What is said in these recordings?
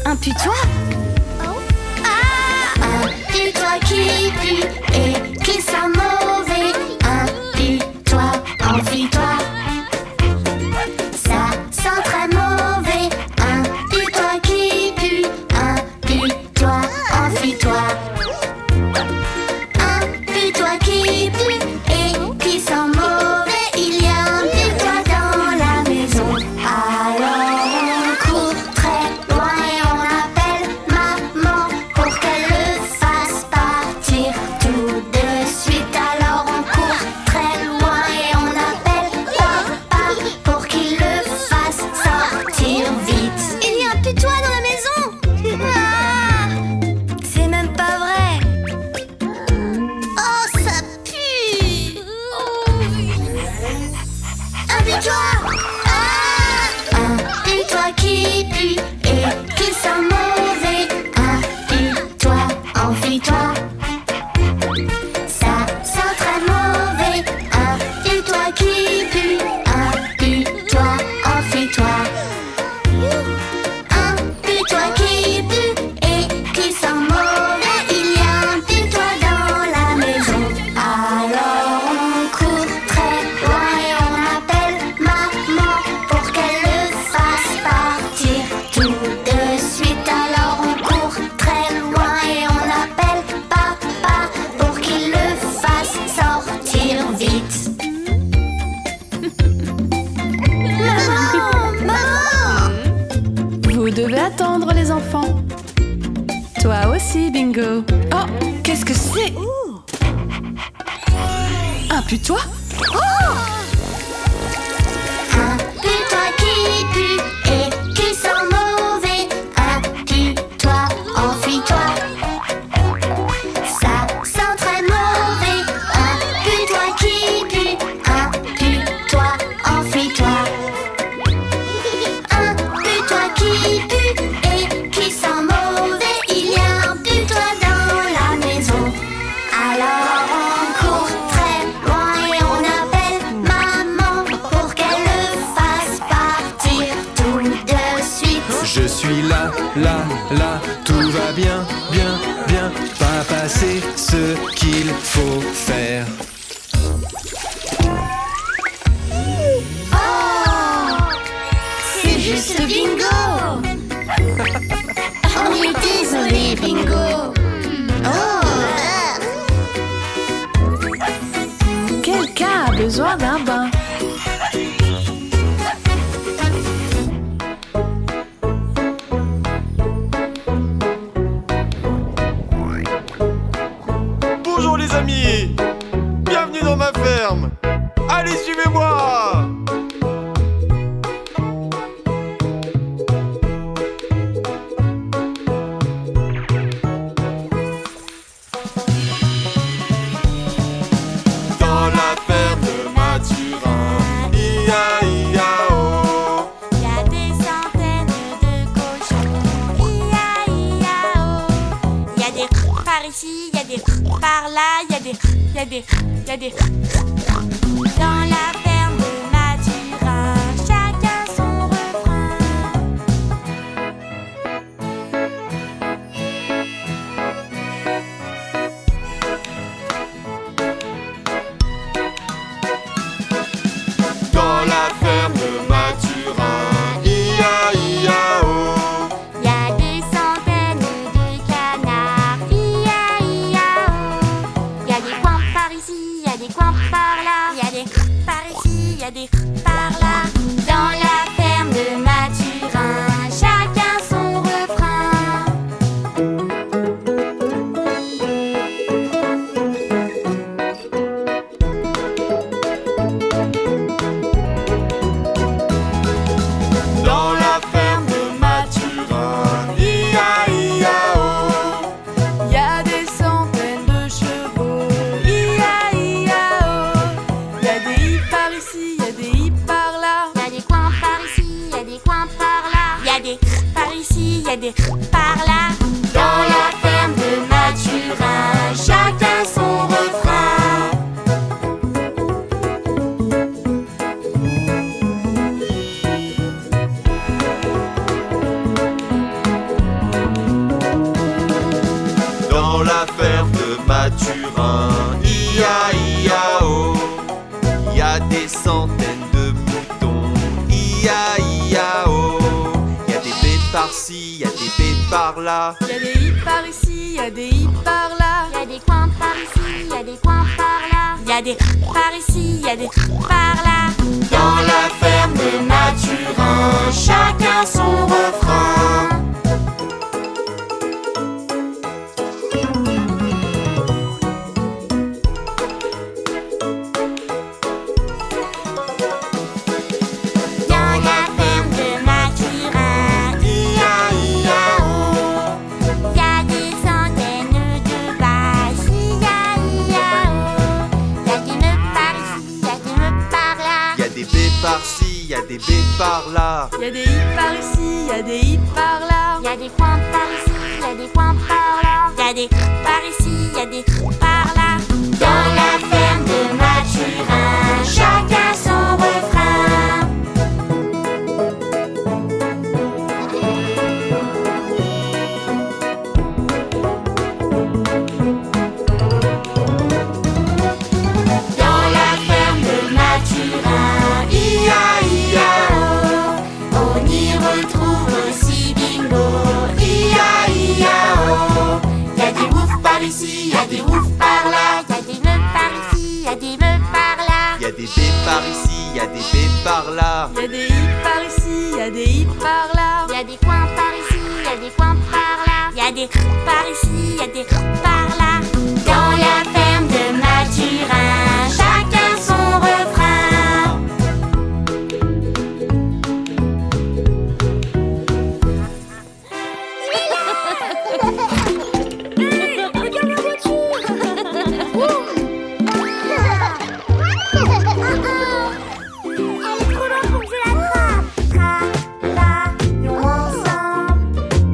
Un putois? Un putois qui pue et qui sent mauvais. Un putois, enfuis-toi. Ça sent très mauvais. Un putois qui pue. Un putois, enfuis-toi. Un putois qui pue et qui sent mauvais. Il y a un putois dans la maison. Alors on court très loin et on appelle maman pour qu'elle le fasse partir tout de suite. Alors on court très loin et on appelle papa pour qu'il le fasse sortir vite. Il y a un putois dans la maison! Ah, c'est même pas vrai! Oh, ça pue! Un putois! Un putois qui pue et qui sent mauvais. Un putois, enfuis-toi. Ça sent très mauvais. Un putois qui pue. Un putois, enfuis-toi. Un putois qui pue et qui sent mauvais. Il y a un putois dans la maison. Alors on court très loin et on appelle maman pour qu'elle le fasse partir tout de suite. Alors on court très loin et on appelle papa pour qu'il le fasse sortir vite. Maman! Maman! Vous devez attendre, les enfants. Toi aussi, Bingo. Oh, qu'est-ce que c'est? Un putois? Un putois qui pue et qui sent mauvais. Un putois, enfuis-toi. Ça sent très mauvais. Un putois qui pue. Un putois, enfuis-toi. Un putois qui pue et qui sent mauvais. Il y a un putois dans la maison. Alors on court très loin et on appelle maman pour qu'elle le fasse partir tout de suite. Je suis là, là, là, tout va bien, bien, bien. Papa sait ce qu'il faut faire. Oh, c'est juste Bingo. On est désolé, Bingo. Oh, Quelqu'un a besoin d'un bain. Bonjour les amis, bienvenue dans ma ferme. Allez, suivez-moi. Dans la ferme de Mathurin, ia-ia-o. il y a des centaines de cochons. Ia-ia-o. Il y a des par ici, il y a des par là, il y a des. Dans la ferme de Mathurin, chacun son refrain. Dans la ferme de Mathurin, ia-ia-o. Il y a des centaines de canards. Ia-ia-o. Mathurin, ia-ia-o. Il y a des centaines de moutons, ia-ia-o. Il y a des bêtes par-ci, il y a des bêtes par-là. Il y a des hippes par ici, il y a des hippes par là. Il y a des coins par ici, il y a des coins par là. Il y a des par ici, il y a des par là. Dans la ferme de Mathurin, chacun son refrain. Dans la ferme de Mathurin, ia-ia-o. Il y a des centaines de vaches, ia-ia-o. Il y a des meufs par ici, il y a des meufs par là. Il y a des baies par-ci, il y a des baies par-là. Il y a des hippes par ici, il y a des hippes par là. Il y a des coins par ici, il y a des coins par là. Il y a des par ici, il y a des par là. Dans la ferme de Mathurin, chacun son refrain. Dans la ferme de Mathurin, ia-ia-o. On y retrouve aussi Bingo, ia-ia-o. Il y a des oufs par ici, il y a des oufs par là. Il y a des meufs par ici, il y a des meufs par là. Il y a des baies par ici, il y a des baies par-là. Il y a des hippes par ici, il y a des hippes par là. Il y a des coins par ici, il y a des coins par là. Il y a des par ici, il y a des par là. Dans la ferme de Mathurin, chacun son refrain.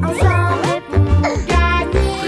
Ensemble pour gagner.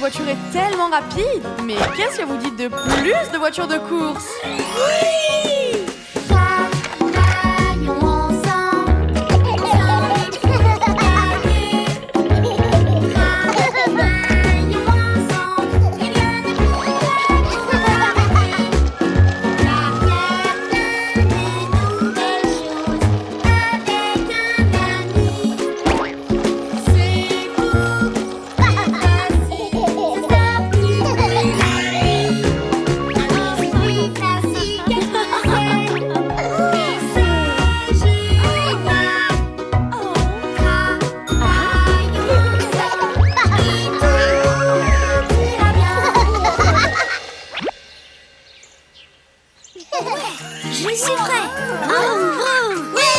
voiture est tellement rapide. Mais qu'est-ce que vous dites de plus de voitures de course? Travaillons ensemble. Travaillons ensemble. Et rien ne pourra Je suis prêt. Vroom, vroom. Oui.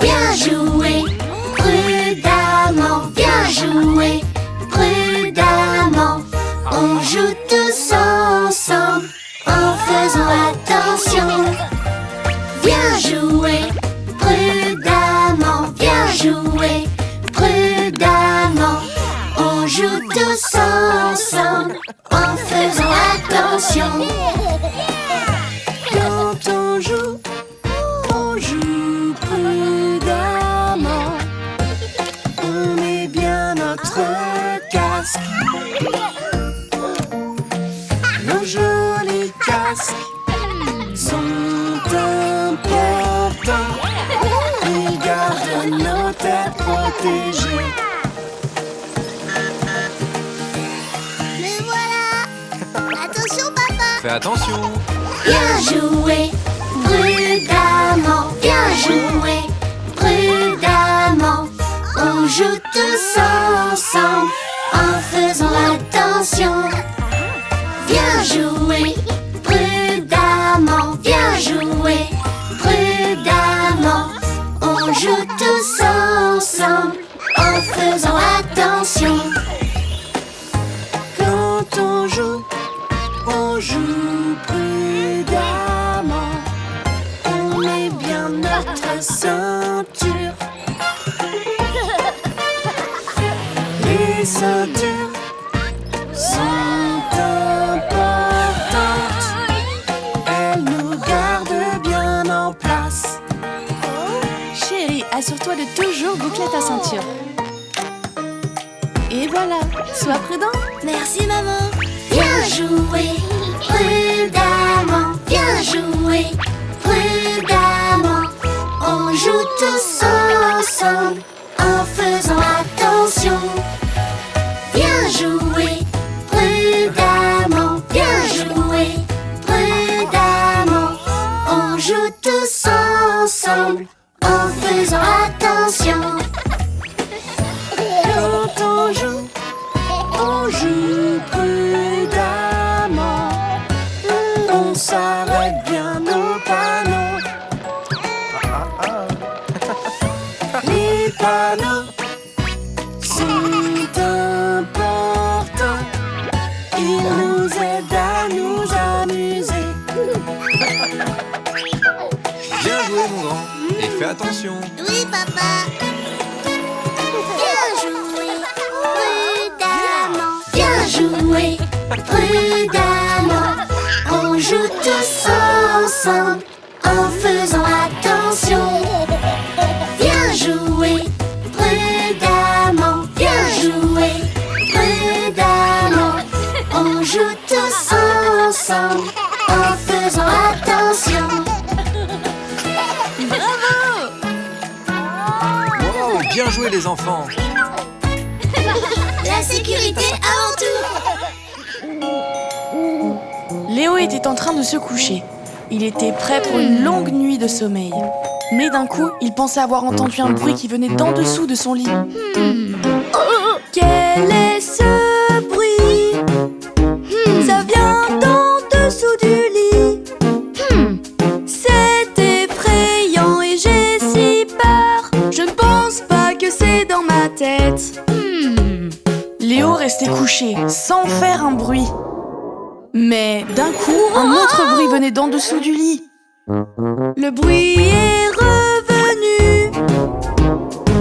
Bien joué, prudemment, bien joué, prudemment. On joue tous ensemble en faisant attention. Bien joué, prudemment, bien joué, prudemment. On joue tous ensemble en faisant attention. Quand on joue prudemment. On met bien notre casque. Nos jolis casques sont importants. Ils gardent nos têtes protégées. Me voilà. Attention, papa. Fais attention. Bien joué, prudemment, bien joué, prudemment. On joue tous ensemble en faisant attention. Bien joué, prudemment, bien joué, prudemment. On joue tous ensemble en faisant attention. Quand on joue prudemment. On met bien notre ceinture. Les ceintures sont importantes. Elles nous gardent bien en place. Chérie, assure-toi de toujours boucler ta ceinture. Et voilà, sois prudent. Merci, maman. Bien joué, prudemment, bien joué, prudemment. On joue tous ensemble en faisant attention. Bien joué, prudemment, bien joué, prudemment. On joue tous ensemble en faisant attention. Quand on joue prudemment. On s'arrête bien aux panneaux. Les panneaux sont importants. Ils nous aident à nous amuser. Bien joué, mon grand. Et fais attention. Oui, papa. Bien joué, prudemment. On joue tous ensemble en faisant attention. Bien joué, prudemment. Bien joué, prudemment. On joue tous ensemble en faisant attention. Wow, bien joué, les enfants. La sécurité avant tout. Léo était en train de se coucher. Il était prêt pour une longue nuit de sommeil. Mais d'un coup, il pensait avoir entendu un bruit qui venait d'en dessous de son lit. Quel est ce bruit? Ça vient d'en dessous du lit. C'est effrayant et j'ai si peur. Je ne pense pas que c'est dans ma tête. Léo restait couché, sans faire un bruit. Mais d'un coup, un autre bruit venait d'en dessous du lit. Le bruit est revenu.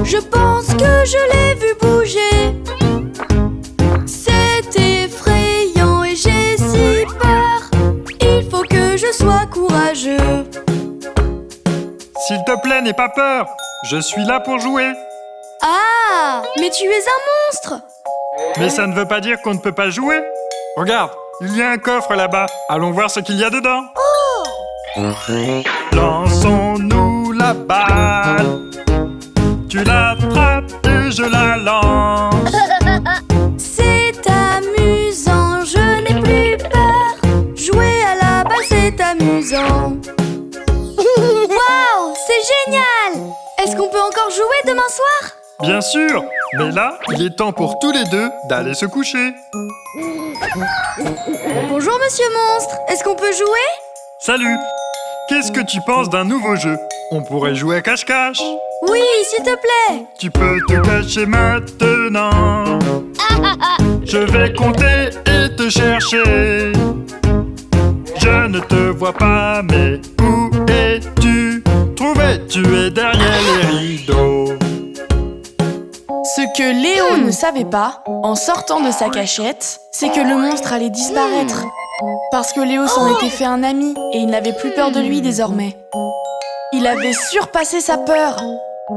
Je pense que je l'ai vu bouger. n'aie pas peur. Je suis là pour jouer. Ah, mais tu es un monstre! Mais ça ne veut pas dire qu'on ne peut pas jouer. Regarde, il y a un coffre là-bas. Allons voir ce qu'il y a dedans. Lançons-nous la balle. Tu l'attrapes et je la lance. C'est amusant, je n'ai plus peur. Jouer à la balle, c'est amusant. Waouh, c'est génial! Est-ce qu'on peut encore jouer demain soir? Bien sûr, mais là, il est temps pour tous les deux d'aller se coucher. Bonjour Monsieur Monstre, est-ce qu'on peut jouer? Salut. Qu'est-ce que tu penses d'un nouveau jeu? On pourrait jouer à cache-cache. Oui, s'il te plaît. Tu peux te cacher maintenant. Je vais compter et te chercher. Je ne te vois pas, mais où es-tu? Tu es derrière les rideaux. Ce que Léo ne savait pas, en sortant de sa cachette, c'est que le monstre allait disparaître. Parce que Léo s'en était fait un ami et il n'avait plus peur de lui désormais. Il avait surpassé sa peur.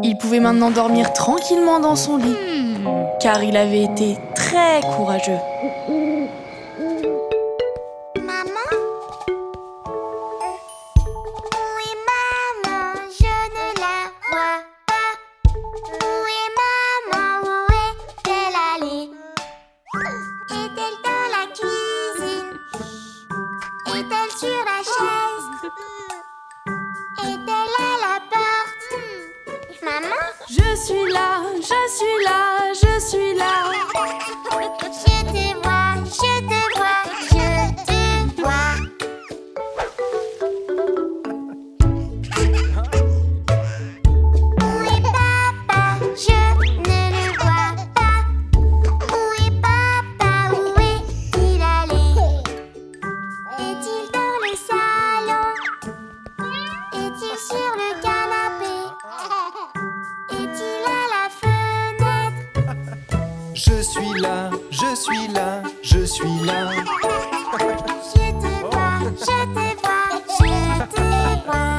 Il pouvait maintenant dormir tranquillement dans son lit, car il avait été très courageux. Maman? Où est maman? Je ne la vois pas. Où est maman? Où est-elle allée? Est-elle dans la cuisine? Est-elle sur la chaise? Est-elle à la porte? Maman? Je suis là, je suis là, je suis là. Je te vois, je te vois, je te vois. Où est papa? Je ne le vois pas. Où est papa? Où est-il allé? Est-il dans le salon? Est-il sur le canapé? Est-il à la fenêtre? Je suis là, je suis là, je suis là. Je te vois, je te vois, je te vois.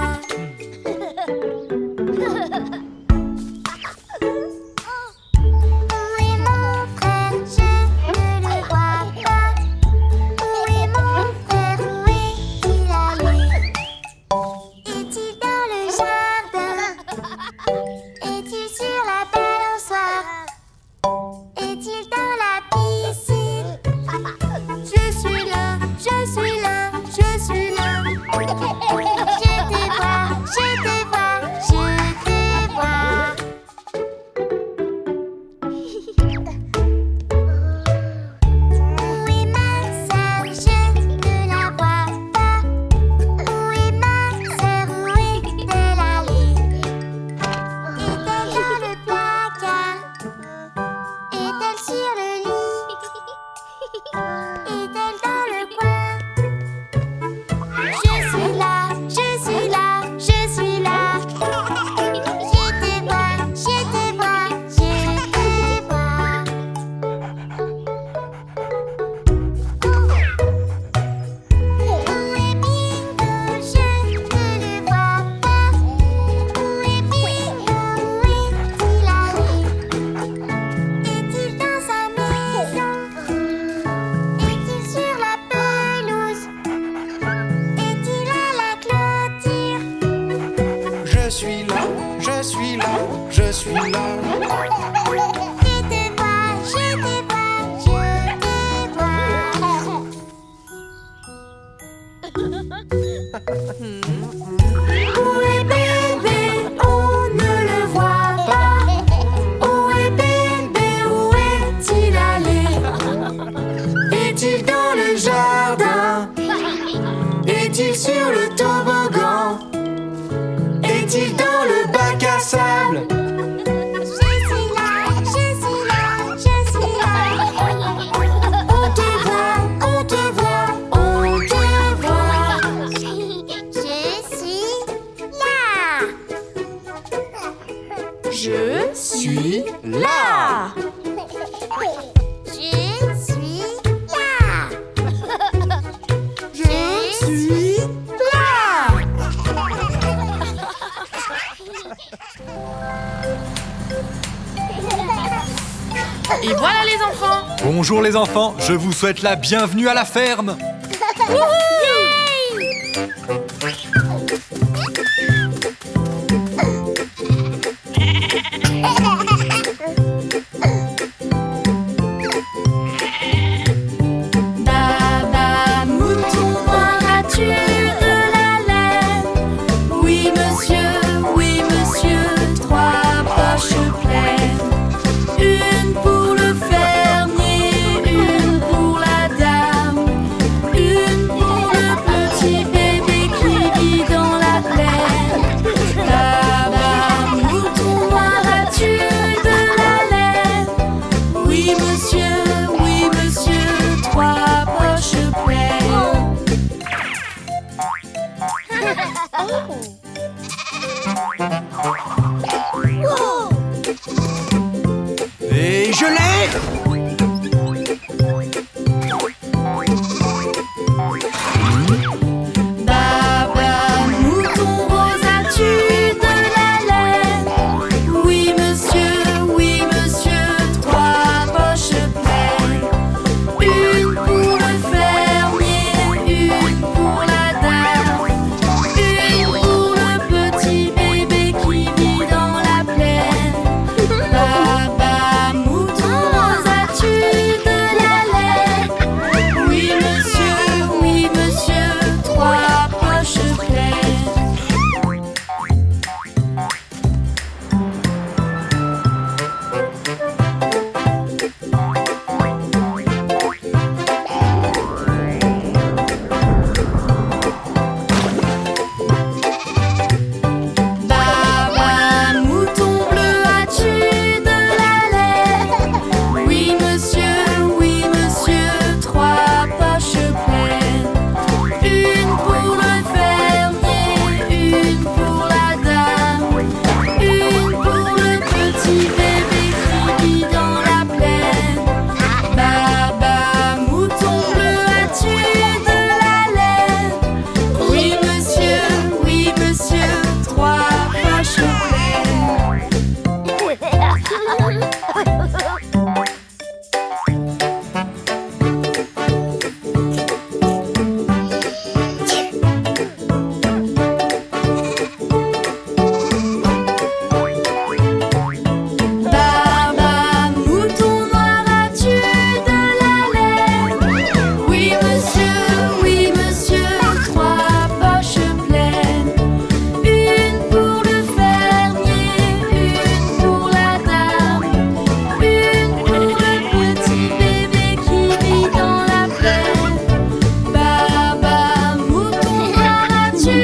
Où est mon frère? Je ne le vois pas. Où est mon frère? Où est-il allé? Est-il dans le jardin? Est-il sur la balançoire? Est-il dans la piscine? Je suis là, je suis là, je suis là. Je te vois, je te vois, je te vois. Où est ma sœur? Je ne la vois pas. Où est ma sœur? Où est-elle allée? Est-elle dans le placard? Est-elle sur Voilà les enfants. Bonjour les enfants, je vous souhaite la bienvenue à la ferme. Baba mouton noir, as-tu de la laine? Oui monsieur, 3 poches pleines. Une pour le fermier, une pour la dame, une pour le petit bébé qui vit dans la plaine. Baba mouton noir, as-tu de la laine? Oui monsieur, 3 poches pleines. Et je l'ai! Baba mouton rose, as-tu de la laine? Oui monsieur, 3 poches pleines. Une pour le fermier, une pour la dame, une pour le petit bébé qui vit dans la plaine. Baba mouton rose, as-tu de la laine? Oui monsieur, 3 poches pleines. Baba mouton bleu, as-tu de la laine? Oui monsieur, 3 poches pleines. Une pour le fermier, une pour la dame, une pour le petit bébé qui vit dans la plaine. Baba mouton bleu, as-tu de la laine? Oui monsieur, 3 poches pleines. Baba mouton noir, as-tu de la laine? Oui monsieur, 3 poches pleines. Une pour le fermier, une pour la dame, une pour le petit bébé qui vit dans la plaine. Baba mouton noir, as-tu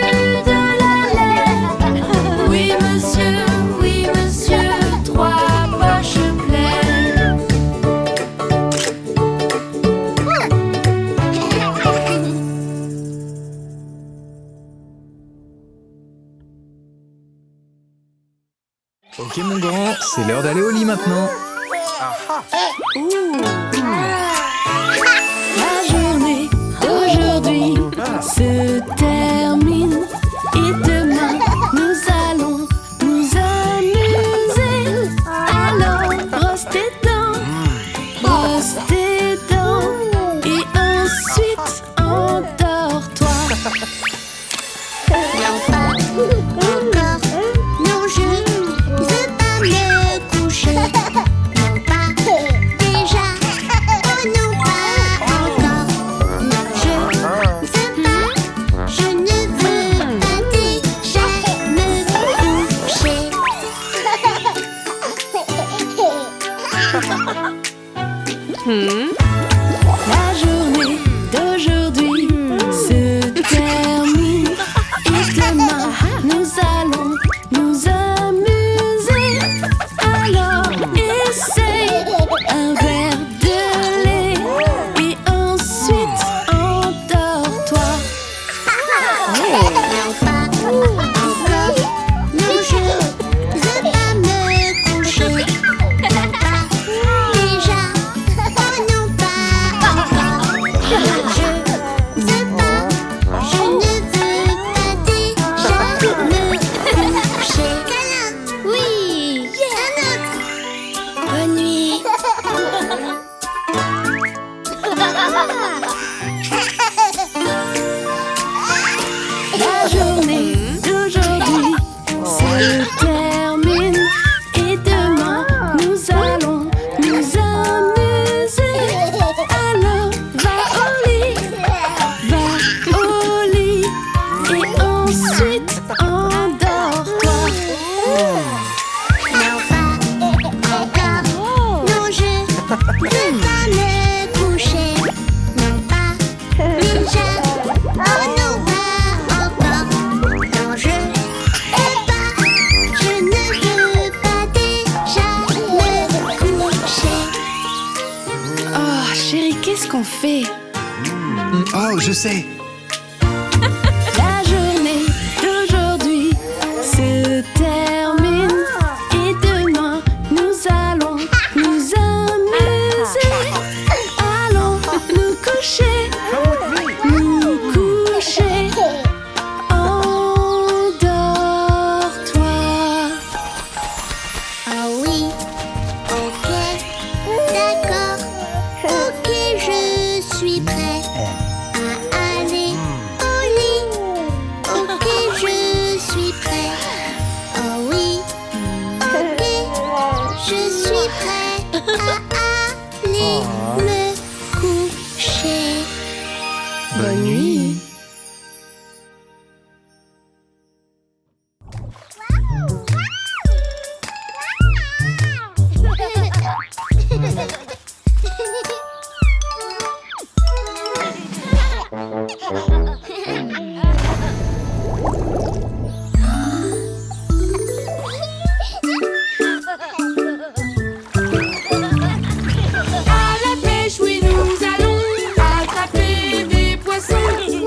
de la laine? Oui monsieur, 3 poches pleines. Ok mon grand, c'est l'heure d'aller au lit maintenant. La journée d'aujourd'hui se termine et demain nous allons nous amuser. Alors brosse tes dents et ensuite endors-toi. Non pas encore, non je veux pas me coucher. Non pas déjà, oh non pas encore. Non je ne veux pas déjà me coucher. La journée d'aujourd'hui se termine et demain nous allons nous amuser. Alors essaye un verre de lait et ensuite endors-toi. Non pas encore, non je veux pas me coucher. Non pas déjà, oh non pas encore. Chérie, qu'est-ce qu'on fait? Oh, je sais. La journée d'aujourd'hui se termine et demain nous allons nous amuser. Allons nous coucher, nous coucher. Endors-toi. Ah oui, ok, d'accord, ok, je suis prêt à aller au lit. Ok, je suis prêt. Oh oui, ok, je suis prêt à aller me coucher. Bonne nuit. À la pêche, oui, nous allons attraper des poissons.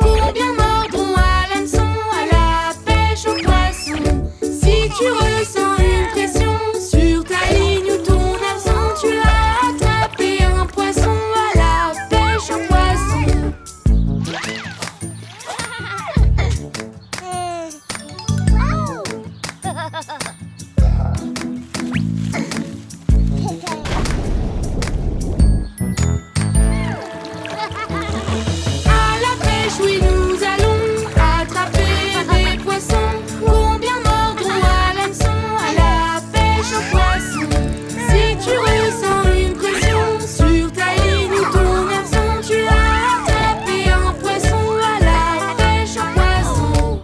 Combien mordront à l'hameçon à la pêche aux poissons? Si tu ressens une pression sur ta ligne ou ton hameçon, tu as attrapé un poisson à la pêche aux poissons. À la pêche, oui, nous allons attraper des poissons. Combien mordront à l'hameçon à la pêche aux poissons? Si tu ressens une pression sur ta ligne ou ton hameçon, tu as attrapé un poisson à la pêche aux poissons.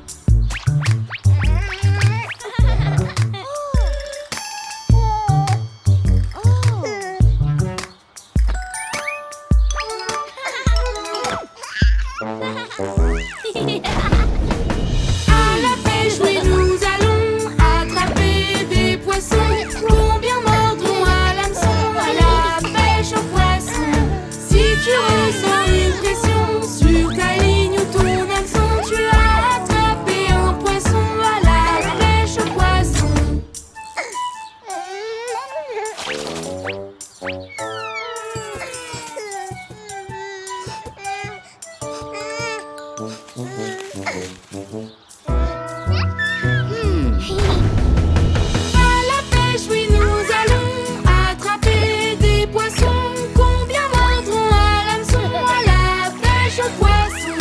À la pêche, oui, nous allons attraper des poissons. Combien mordront à l'hameçon à la pêche aux poissons? Si tu ressens une pression sur ta ligne ou ton hameçon, tu as attrapé un poisson à la pêche aux poissons. À la pêche, oui, nous allons attraper des poissons. Combien mordront à l'hameçon à la pêche aux poissons?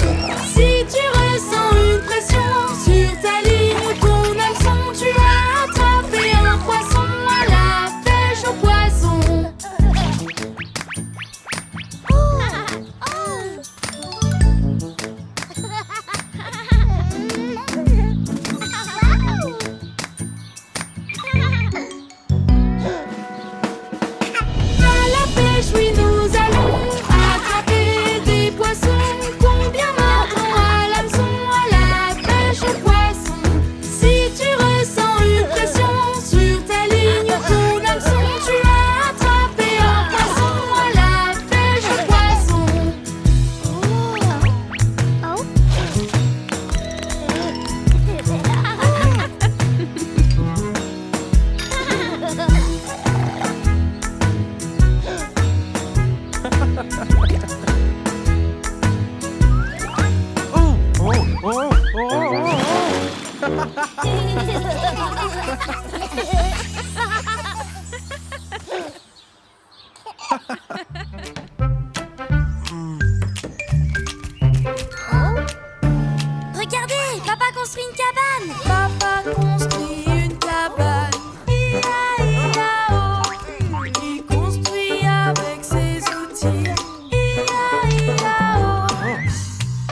Si tu ressens une pression sur ta ligne ou ton hameçon, tu as attrapé un poisson à la pêche aux poissons. À la pêche, oui, nous allons attraper des poissons. Combien mordront à l'hameçon à la pêche aux poissons? Si tu ressens une pression sur ta ligne ou ton hameçon, tu as attrapé un poisson à la pêche aux poissons. Regardez, papa construit une cabane. Papa construit une cabane. Ia-ia-oh. Il construit avec ses outils. Ia-ia-oh.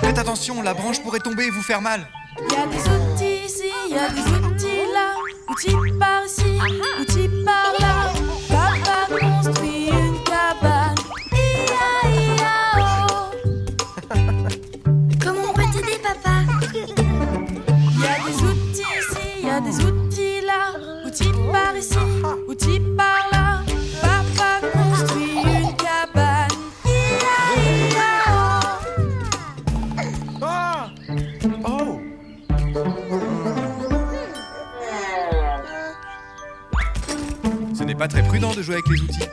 Faites attention, la branche pourrait tomber et vous faire mal. Il y a des outils ici, il y a des outils là. Outils par ici, outils par là. Papa construit une cabane. Ia-ia-oh. Comment on peut t'aider, papa? Il y a des outils ici, il y a des outils là. Outils par ici, outils par là. Papa construit une cabane. pas très prudent de jouer avec les outils.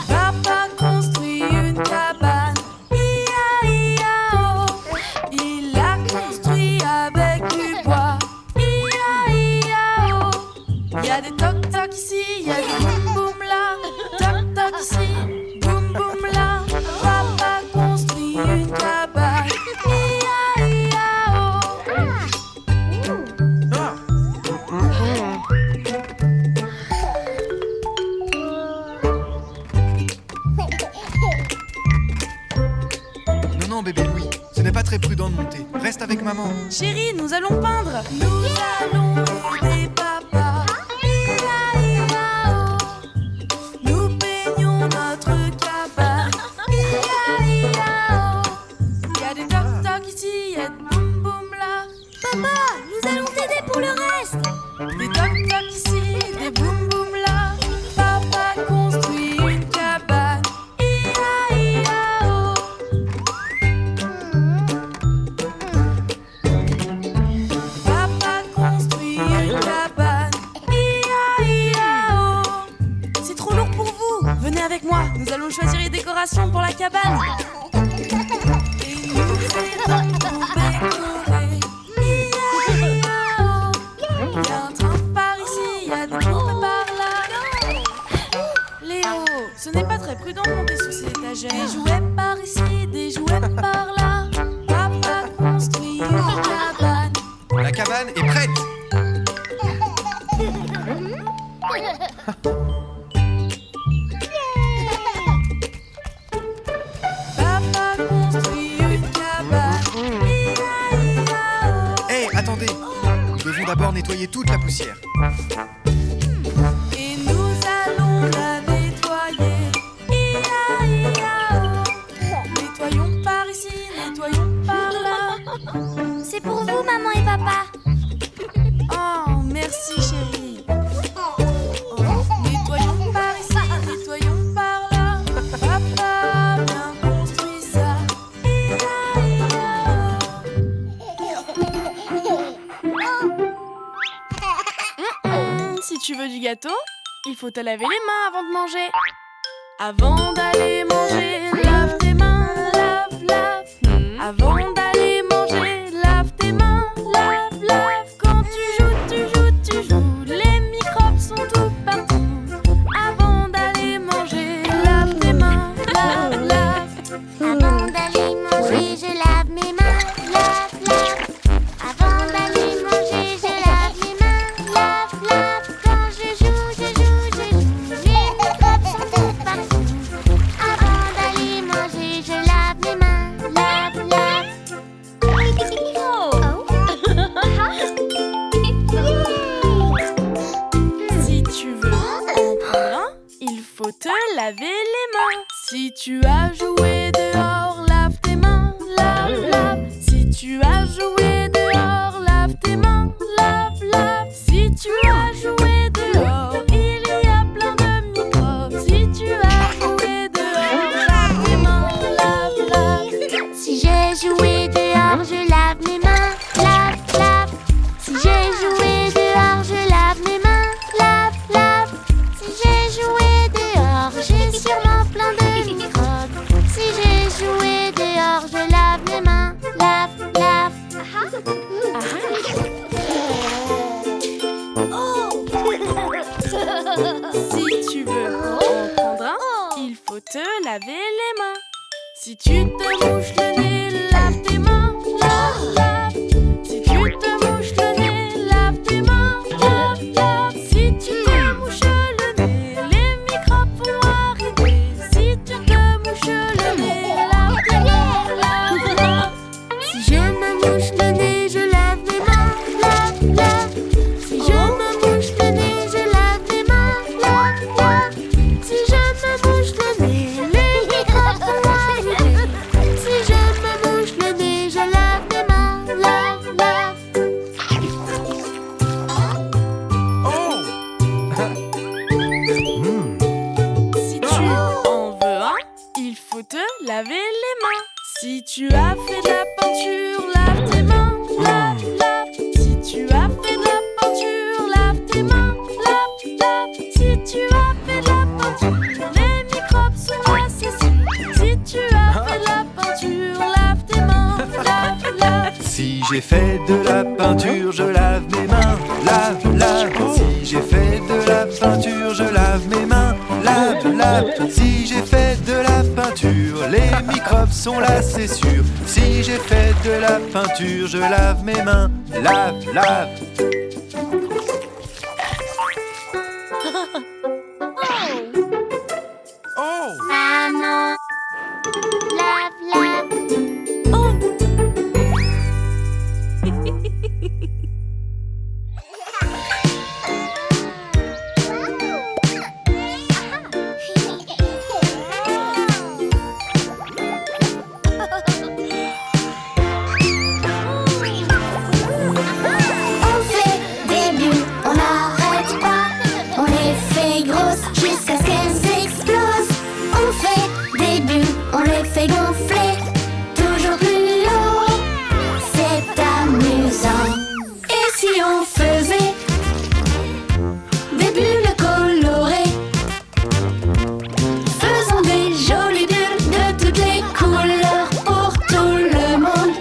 Papa construit une cabane, I-A-I-A-O. Il l'a construit avec du bois, I-A-I-A-O. Il y a des toc-toc ici, il y a des boum-boum là. Toc-toc ici, boum-boum là. Papa construit une cabane, I-A-I-A-O. Non, bébé Louis, ce n'est pas très prudent de monter. Reste avec maman. Chérie, nous allons peindre. Nous allons aider papa. I-A-I-A-O. Nous peignons notre cabane. I-A-I-A-O. Il y a des toc-toc ici, il y a des boum-boum là. Papa, nous allons t'aider pour le reste. Des toc-toc ici, des boum-boum là. Papa construit une cabane. I-A-I-A-O. Papa construit une cabane. I-A-I-A-O. C'est trop lourd pour vous. Venez avec moi. Nous allons choisir les décorations pour la cabane. Et nous aidons pour décorer. I-A-I-A-O. Il y a un train par ici, il y a des pompes par là. Léo, ce n'est pas très prudent de monter sur ces étagères. Des jouets par ici, des jouets par là. Papa construit une cabane. La cabane est prête. Papa construit une cabane. I-A-I-A-O. Hé, attendez. Nous devons d'abord nettoyer toute la poussière. Et nous allons la nettoyer. I-A-I-A-O. Nettoyons par ici, nettoyons par là. C'est pour vous, maman et papa. Oh, merci chérie. Nettoyons par ici, nettoyons par là. Papa a bien construit ça. Si tu veux du gâteau, il faut te laver les mains avant de manger. Avant d'aller manger, lave tes mains, lave, lave. Avant d'aller manger, lave tes mains, lave, lave. Quand tu joues, les microbes sont tout partout. Avant d'aller manger, lave tes mains, lave, lave. Avant d'aller manger, je lave mes mains, lave, lave. Avant d'aller manger, je lave mes mains, lave, lave. Quand je joue, les microbes sont tout partout. Avant d'aller manger, je lave mes mains, lave, lave. Si tu veux en prendre un, il faut te laver les mains. Si tu as joué dehors, lave tes mains, lave, lave. Si tu as joué dehors, lave tes mains, lave, lave. Si tu as joué dehors, il y a plein de microbes. Si tu as joué dehors, lave tes mains, lave, lave. Si j'ai joué dehors, je lave mes mains, lave, lave. Si j'ai joué dehors, je lave mes mains, lave, lave. Si j'ai joué dehors, j'ai sûrement plein de microbes. Si j'ai joué dehors, je lave mes mains, lave, lave. Si tu veux en prendre un, il faut te laver les mains. Si tu te mouches le nez, lave tes mains, lave, lave. Si tu te mouches le nez, lave tes mains, lave, lave. Si tu te mouches le nez, les microbes vont arriver. Si tu te mouches le nez, lave tes mains, lave, lave. Si je me mouche le nez, je lave mes mains, lave, lave. Si je me mouche le nez, je lave mes mains, lave, lave. Si je me mouche le nez, les microbes vont arriver. Si je me mouche le nez, je lave mes mains, lave, lave. Si tu en veux un, il faut te laver les mains. Si tu as fait de la peinture, lave tes mains, lave, lave. Si tu as fait de la peinture, lave tes mains, j'ai fait de la peinture, je lave mes mains. Lave, lave. Si j'ai fait de la peinture, je lave mes mains. Lave, lave. Si j'ai fait de la peinture, les microbes sont là, c'est sûr. Si j'ai fait de la peinture, je lave mes mains. Lave, lave. Maman, lave, lave. On fait des bulles, on n'arrête pas. On les fait grosses jusqu'à ce qu'elles explosent. On fait des bulles, on les fait gonfler toujours plus haut. C'est amusant. Et si on faisait des bulles colorées? Faisons des jolies bulles de toutes les couleurs pour tout le monde.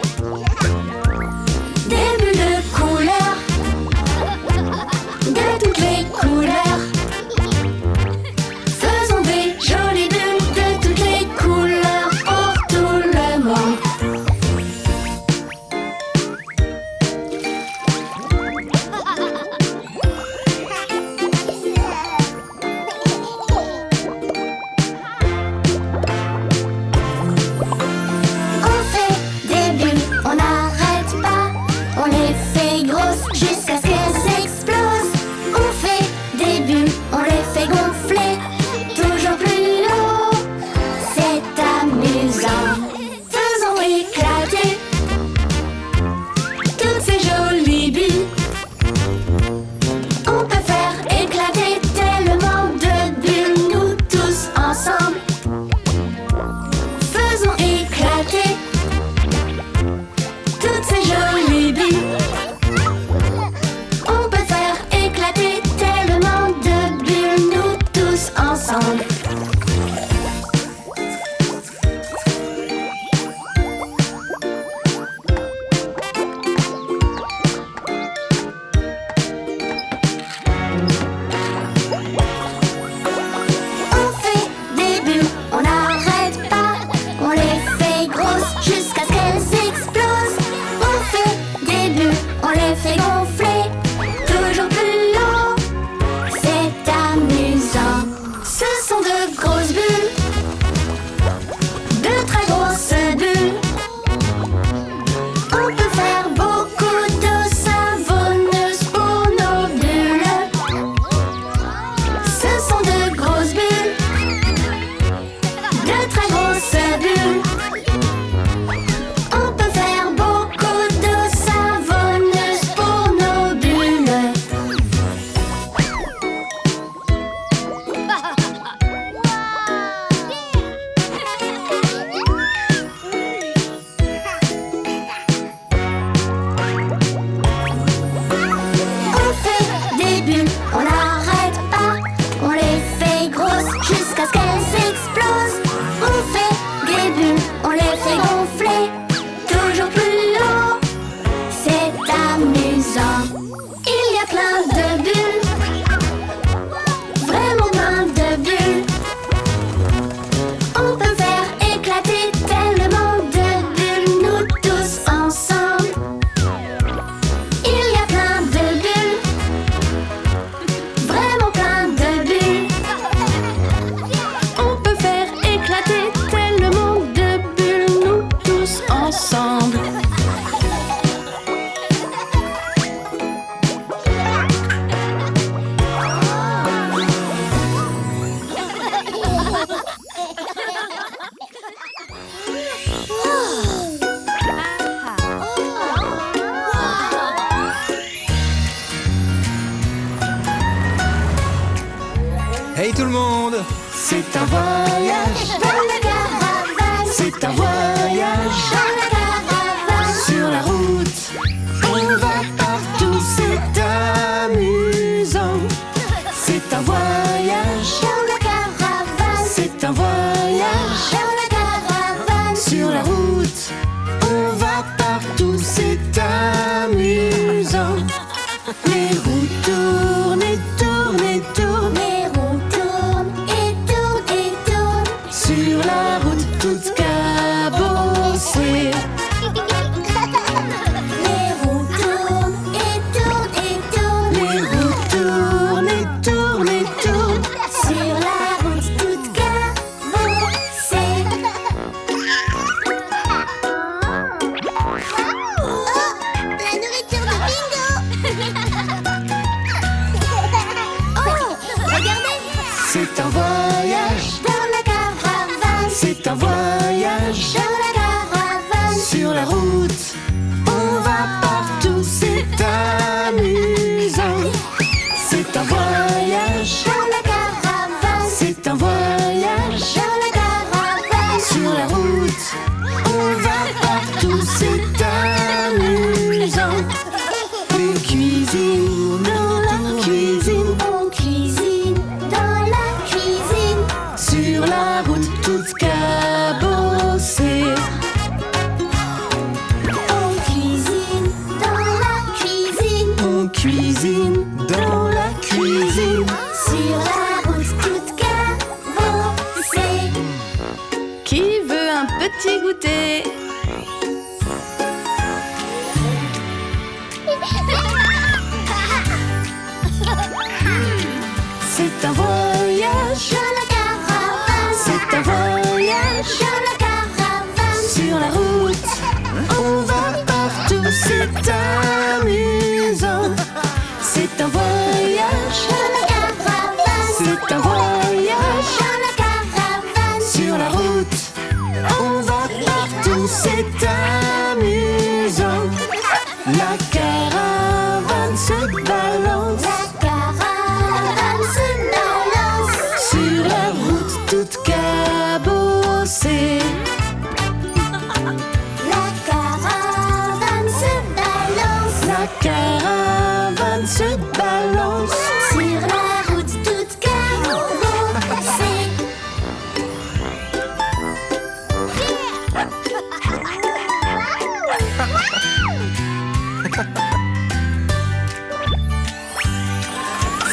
Des bulles de couleurs, de toutes les couleurs. Faisons des jolies bulles de toutes les couleurs pour tout le monde. On fait des bulles, on n'arrête pas. On les fait grosses jusqu'à ce qu'elles explosent. On fait des bulles, on les fait gonfler toujours plus haut. C'est amusant. Faisons éclater toutes ces jolies bulles. On peut faire éclater tellement de bulles, nous tous ensemble. Faisons éclater toutes ces jolies bulles. On peut faire éclater tellement de bulles, nous tous ensemble. On fait des bulles, on n'arrête pas. On les fait grosses jusqu'à ce qu'elles explosent. On fait des bulles, on les fait gonfler toujours plus haut. C'est amusant. Ce sont de grosses bulles, de très grosses bulles. On peut faire beaucoup d'eau savonneuse pour nos bulles. Ce sont de grosses bulles, de très grosses bulles. On peut faire beaucoup d'eau savonneuse pour nos bulles. On fait des bulles, on n'arrête pas. On les fait grosses jusqu'à ce qu'elles explosent. On fait des bulles, on les fait gonfler toujours plus haut. C'est amusant. Il y a plein de bulles, vraiment plein de bulles. On peut faire éclater tellement de bulles, nous tous ensemble. Il y a plein de bulles, vraiment plein de bulles. On peut faire éclater tellement de bulles, nous tous ensemble. Hey tout le monde, C'est un voyage, Dans la caravane, c'est un voyage. dans la caravane, Sur la route, on va partout, c'est amusant. C'est un voyage, dans la caravane, c'est un voyage. dans la caravane. Sur la route, on va partout, c'est amusant. toutes cabossées. Les roues tournent et tournent et tournent. Les roues tournent et tournent et tournent. Sur la route toute cabossée. Oh, la nourriture de Bingo. Oh, regardez. C'est un voyage, Dans la caravane. c'est un voyage. Dans la caravane. Sur la route, on va partout, c'est amusant. C'est un voyage, Dans la caravane. c'est un voyage. Dans la caravane. Sur la route, on va partout, c'est amusant. Les cuisines dans la cuisine, On cuisine dans la cuisine. sur la route toute cabossée. On cuisine dans la cuisine. On cuisine dans la cuisine. Sur la route toute cabossée. Qui veut un petit goûter? C'est un voyage, Dans la caravane. c'est un voyage. Dans la caravane. Sur la route, on va partout, c'est amusant. C'est un voyage, Dans la caravane. c'est un voyage. Dans la caravane. Sur la route, on va partout, c'est amusant. La caravane se balance La caravane se balance. sur la route toute cabossée. La caravane se balance. La caravane se balance. Sur la route toute cabossée.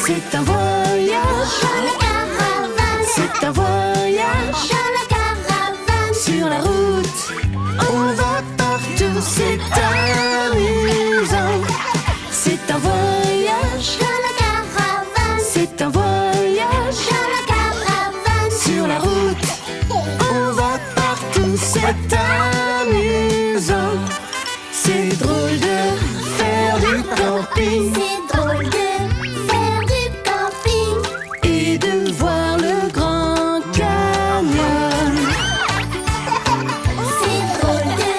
C'est un voyage, Dans la caravane. c'est un voyage. Dans la caravane. Sur la route, on va partout, c'est amusant. C'est un voyage, Dans la caravane. c'est un voyage. Dans la caravane. Sur la route, on va partout, c'est amusant. C'est drôle de faire du camping C'est drôle de faire du camping. et de voir le Grand Canyon. C'est drôle de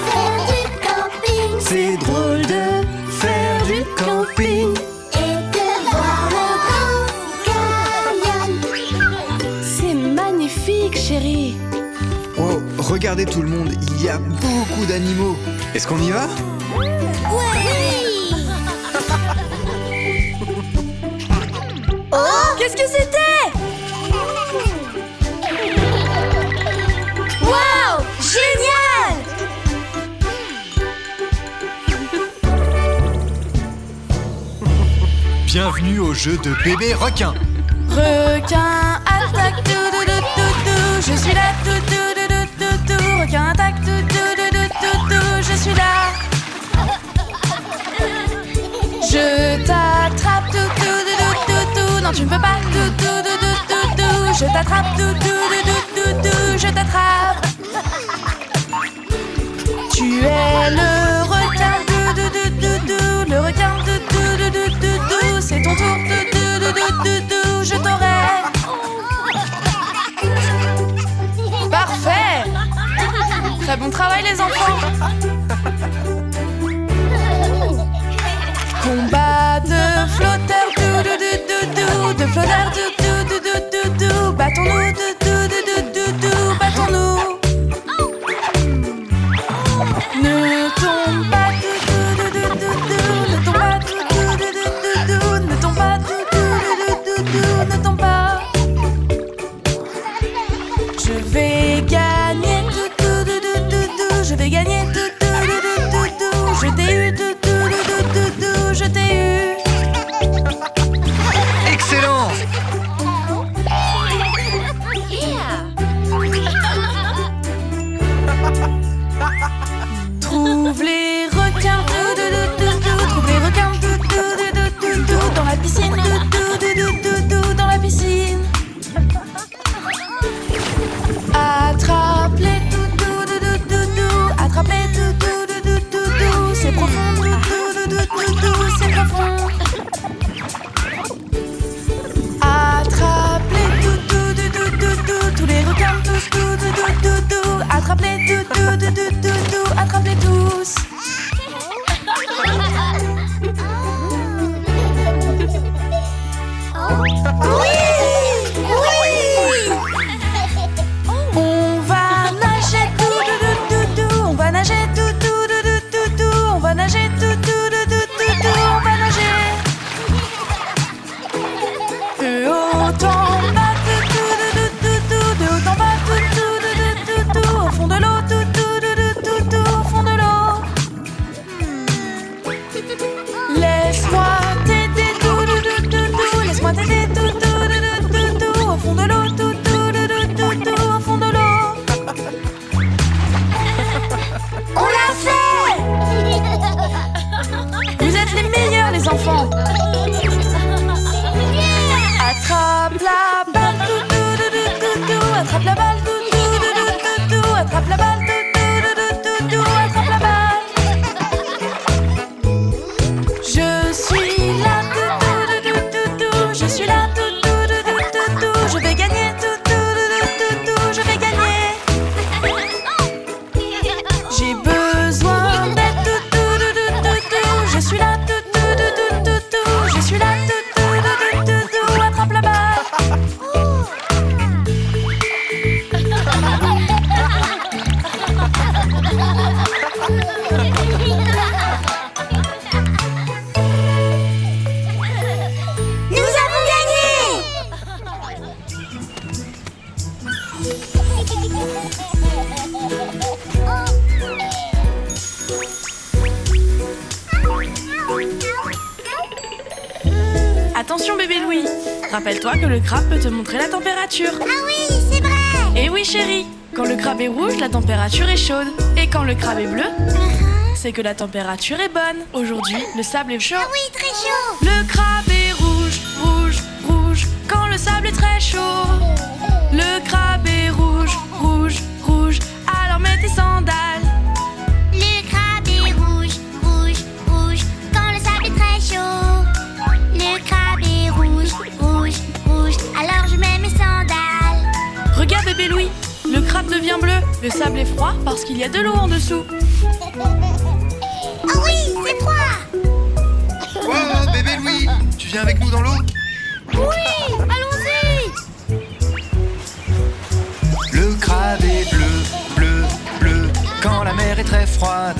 faire du camping. C'est drôle de faire du camping. Et de voir le Grand Canyon. C'est magnifique, chérie. Oh, regardez tout le monde, il y a beaucoup d'animaux. Est-ce qu'on y va? Qu'est-ce que c'était? Waouh! Génial! Bienvenue au jeu de bébé requin. Requin attaque, tout, tout, tout, tout, tout. Je suis là, tout, tout, tout, tout, tout, tout. Requin attaque, tout, tout, tout, tout, tout, tout. Je suis là. Je t'attrape, tout, tout, tout, tout, tout, tout. Non, tu ne peux pas, tout, tout, tout, tout, tout, tout. Je t'attrape, tout, tout, tout, tout, tout, tout. Je t'attrape. Tu es le requin, tout, tout, tout, tout, tout. Le requin, tout, tout, tout, tout, tout, tout. C'est ton tour, tout, tout, tout, tout, tout, tout. Je t'aurai. Parfait. Très bon travail, les enfants. Combat de flotteurs, tout, tout, tout, tout, tout. De flotteurs, tout, tout, tout, tout, tout, tout. Battons-nous, tout, tout, tout, tout, tout, tout. Battons-nous. Ne tombe pas, tout, tout, tout, tout, tout, tout. Ne tombe pas, tout, tout, tout, tout, tout, tout. Ne tombe pas, tout, tout, tout, tout, tout, tout. Ne tombe pas. Je vais gagner, tout, tout, tout, tout, tout, tout. Je vais gagner, tout, tout, tout, tout, tout, tout. Je t'ai eu, tout, tout, tout, tout, tout, tout. Je t'ai eu. Excellent. Attention bébé Louis, rappelle-toi que le crabe peut te montrer la température. Ah oui, c'est vrai. Et oui chérie, quand le crabe est rouge, la température est chaude. Et quand le crabe est bleu, c'est que la température est bonne. Aujourd'hui, le sable est chaud. Ah oui, très chaud. Le crabe est rouge, rouge, rouge, quand le sable est très chaud. Le crabe est rouge, rouge, rouge, alors mets tes sandales. Le crabe est rouge, rouge, rouge, quand le sable est très chaud. Le crabe est rouge, rouge, rouge, alors je mets mes sandales. Regarde bébé Louis, le crabe devient bleu. Le sable est froid parce qu'il y a de l'eau en dessous. Oh oui, c'est froid. Oh, bébé Louis, tu viens avec nous dans l'eau? Oui, allons-y. Le crabe est bleu, bleu, bleu, quand la mer est très froide.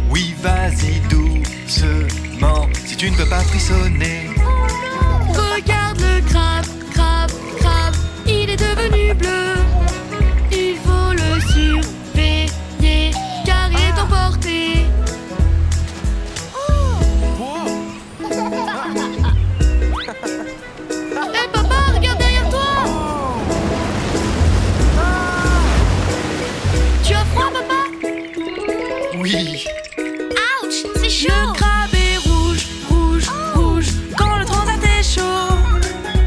Oui, vas-y doucement, si tu ne peux pas frissonner. Regarde le crabe, crabe, crabe, il est devenu bleu. Il faut le surveiller car il est emporté. Hé papa, regarde derrière toi. Tu as froid papa? Oui. Ouch, c'est chaud. Le crabe est rouge, rouge, rouge, quand le transat est chaud.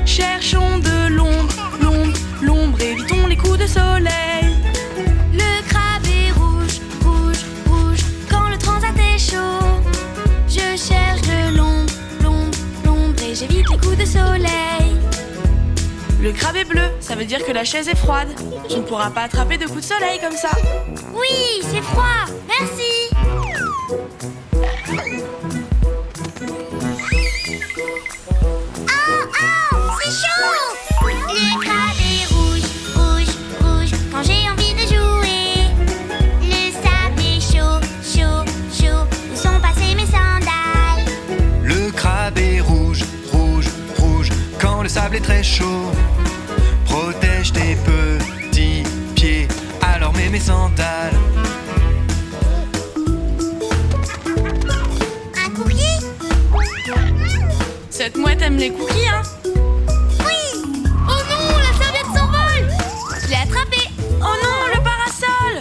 Cherchons de l'ombre, l'ombre, l'ombre, évitons les coups de soleil. Le crabe est rouge, rouge, rouge, quand le transat est chaud. Je cherche de l'ombre, l'ombre, l'ombre, et j'évite les coups de soleil. Le crabe est bleu, ça veut dire que la chaise est froide. Tu ne pourras pas attraper de coups de soleil comme ça. Oui, c'est froid. Merci. Oh, c'est chaud. Le crabe est rouge, rouge, rouge, quand j'ai envie de jouer. Le sable est chaud, chaud, chaud, où sont passées mes sandales? Le crabe est rouge, rouge, rouge, quand le sable est très chaud. Protège tes petits pieds, alors mets mes sandales. Un cookie? Cette mouette aime les cookies, hein? Oui. Oh non, la serviette s'envole. Je l'ai attrapée. Oh non, le parasol!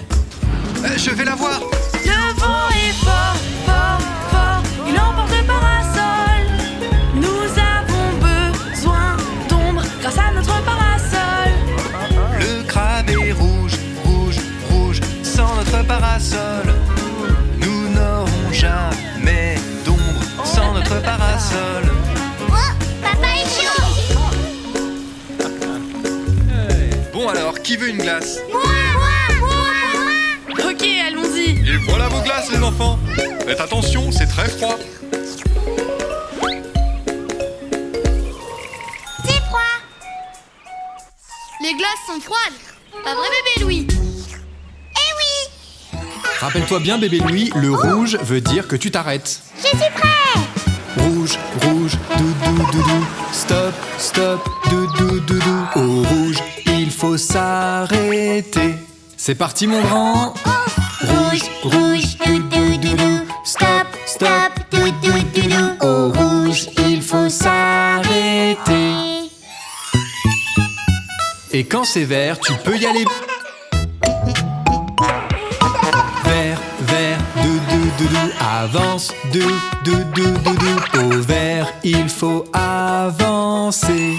Je vais la voir. Le vent est fort, fort, fort, il emporte le parasol. Nous avons besoin d'ombre grâce à notre parasol. Le crabe est rouge, rouge, rouge, sans notre parasol. Nous n'aurons jamais d'ombre sans notre parasol. Oh, papa est chaud. Bon alors, qui veut une glace? Moi, moi, moi, moi. Ok, allons-y. Et voilà vos glaces, les enfants. Faites attention, c'est très froid. C'est froid. Les glaces sont froides. Pas vrai bébé Louis? Eh oui. Rappelle-toi bien, bébé Louis, le rouge veut dire que tu t'arrêtes. Je suis prêt. Rouge, rouge, doudou, doudou. Stop, stop, doudou, doudou. Au rouge, il faut s'arrêter. C'est parti, mon grand. Rouge, rouge, doudou, doudou. Stop, stop, doudou, doudou. Au rouge, il faut s'arrêter. Et quand c'est vert, tu peux y aller. Vert, vert, doudou, doudou. Avance, doudou, doudou. Au vert, il faut avancer.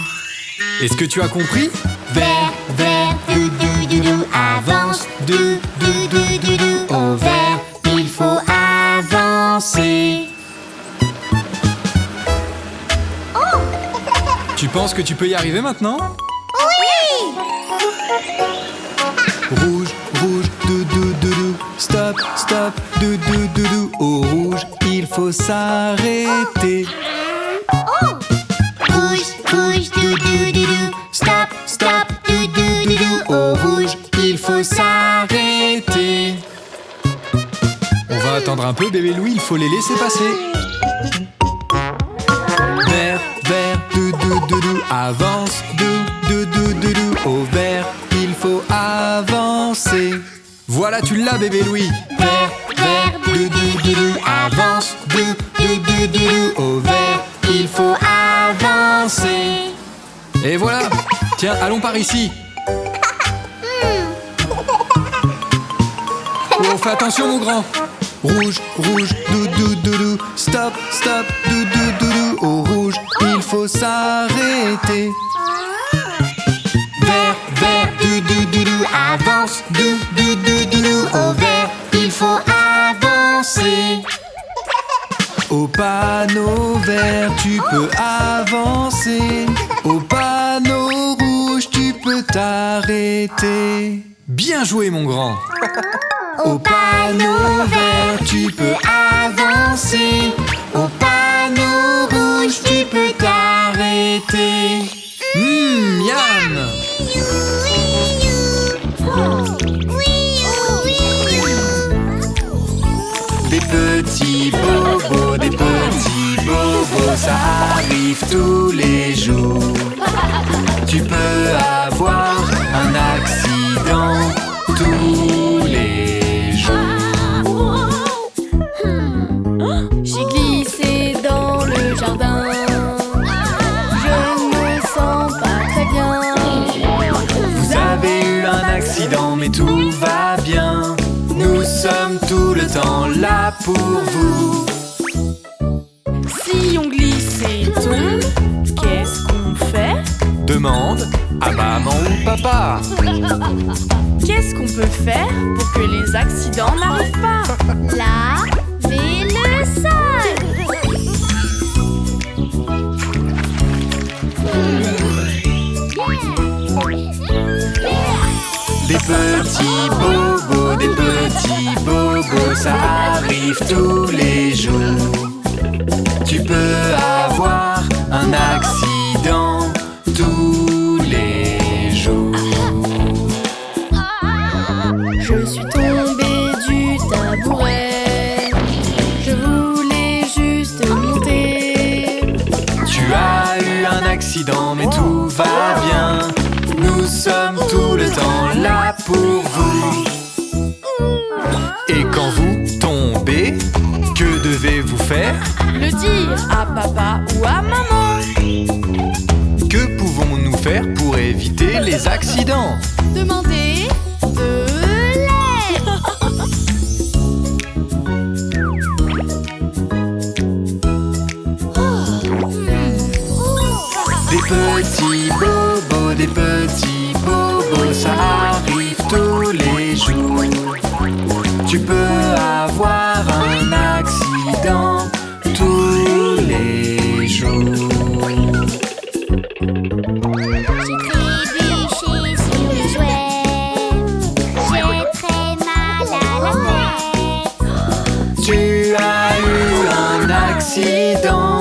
Est-ce que tu as compris? Vert, vert, doudou, doudou. Avance, doudou, doudou. Au vert, il faut avancer. Tu penses que tu peux y arriver maintenant? Oui. Rouge, rouge, doudou, doudou. Stop, stop, doudou, doudou. Au rouge, il faut s'arrêter. Rouge, rouge, doudou, doudou. Stop, stop, doudou, doudou. Au rouge, il faut s'arrêter. On va attendre un peu, bébé Louis, il faut les laisser passer. Vert, vert, doudou, doudou. Avance, doudou, doudou. Au vert, il faut avancer. Voilà, tu l'as, bébé Louis. Vert, vert, doudou, doudou, avance, doudou, doudou, au vert, il faut avancer. Et voilà. Tiens, allons par ici. Oh, fais attention, mon grand. Rouge, rouge, doudou, doudou, stop, stop, doudou, doudou, au rouge, il faut s'arrêter. Vert, vert, doudou, doudou, avance, doudou, doudou, au vert, il faut avancer. Au panneau vert, tu peux avancer. Au panneau rouge, tu peux t'arrêter. Bien joué, mon grand. Au panneau vert, tu peux avancer. Au panneau rouge, tu peux t'arrêter. Miam! Des petits bobos, ça arrive tous les jours. Tu peux avoir un accident tous les jours. J'ai glissé dans le jardin. Je ne me sens pas très bien. Vous avez eu un accident, mais tout va bien. Nous sommes tout le temps là pour vous. Si on glisse et tombe, qu'est-ce qu'on fait? Demande à maman ou papa. Qu'est-ce qu'on peut faire pour que les accidents n'arrivent pas? Lavez le sol. Des petits bobos, ça arrive tous les jours. Tu peux avoir un accident tous les jours. Je suis tombée du tabouret. Je voulais juste monter. Tu as eu un accident, mais tout va bien. Nous sommes tout le temps là pour vous. Et quand vous tombez, que devez-vous faire? Le dire à papa ou à maman. Que pouvons-nous faire pour éviter les accidents? Demandez de l'aide. Des petits bobos, ça arrive tous les jours. Tu peux avoir un accident tous les jours. J'ai trébuché sur le jouet. J'ai très mal à la tête. Tu as eu un accident,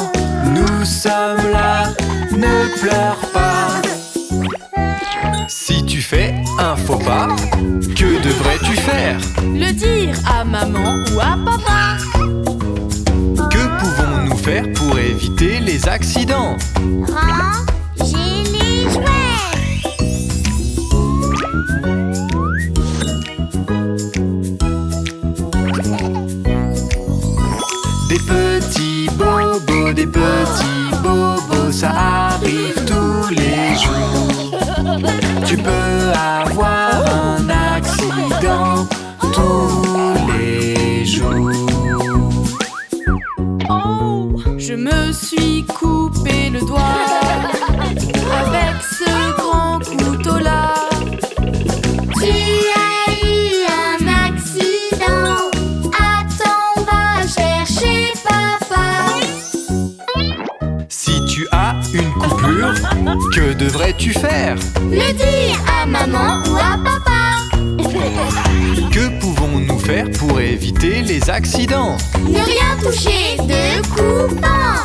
nous sommes là, ne pleure pas. Si tu fais un faux pas, que devrais-tu faire? Le dire à maman ou à papa. Que pouvons-nous faire pour éviter les accidents? Rangez les jouets. Des petits bobos, ça arrive tous les jours. Tu peux avoir un accident tous les jours. Oh, je me suis coupé le doigt avec ce grand couteau-là. Tu as eu un accident. Attends, va chercher papa. Si tu as une coupure, que devrais-tu faire? Le dire à maman ou à papa. Que pouvons-nous faire pour éviter les accidents? Ne rien toucher de coupant.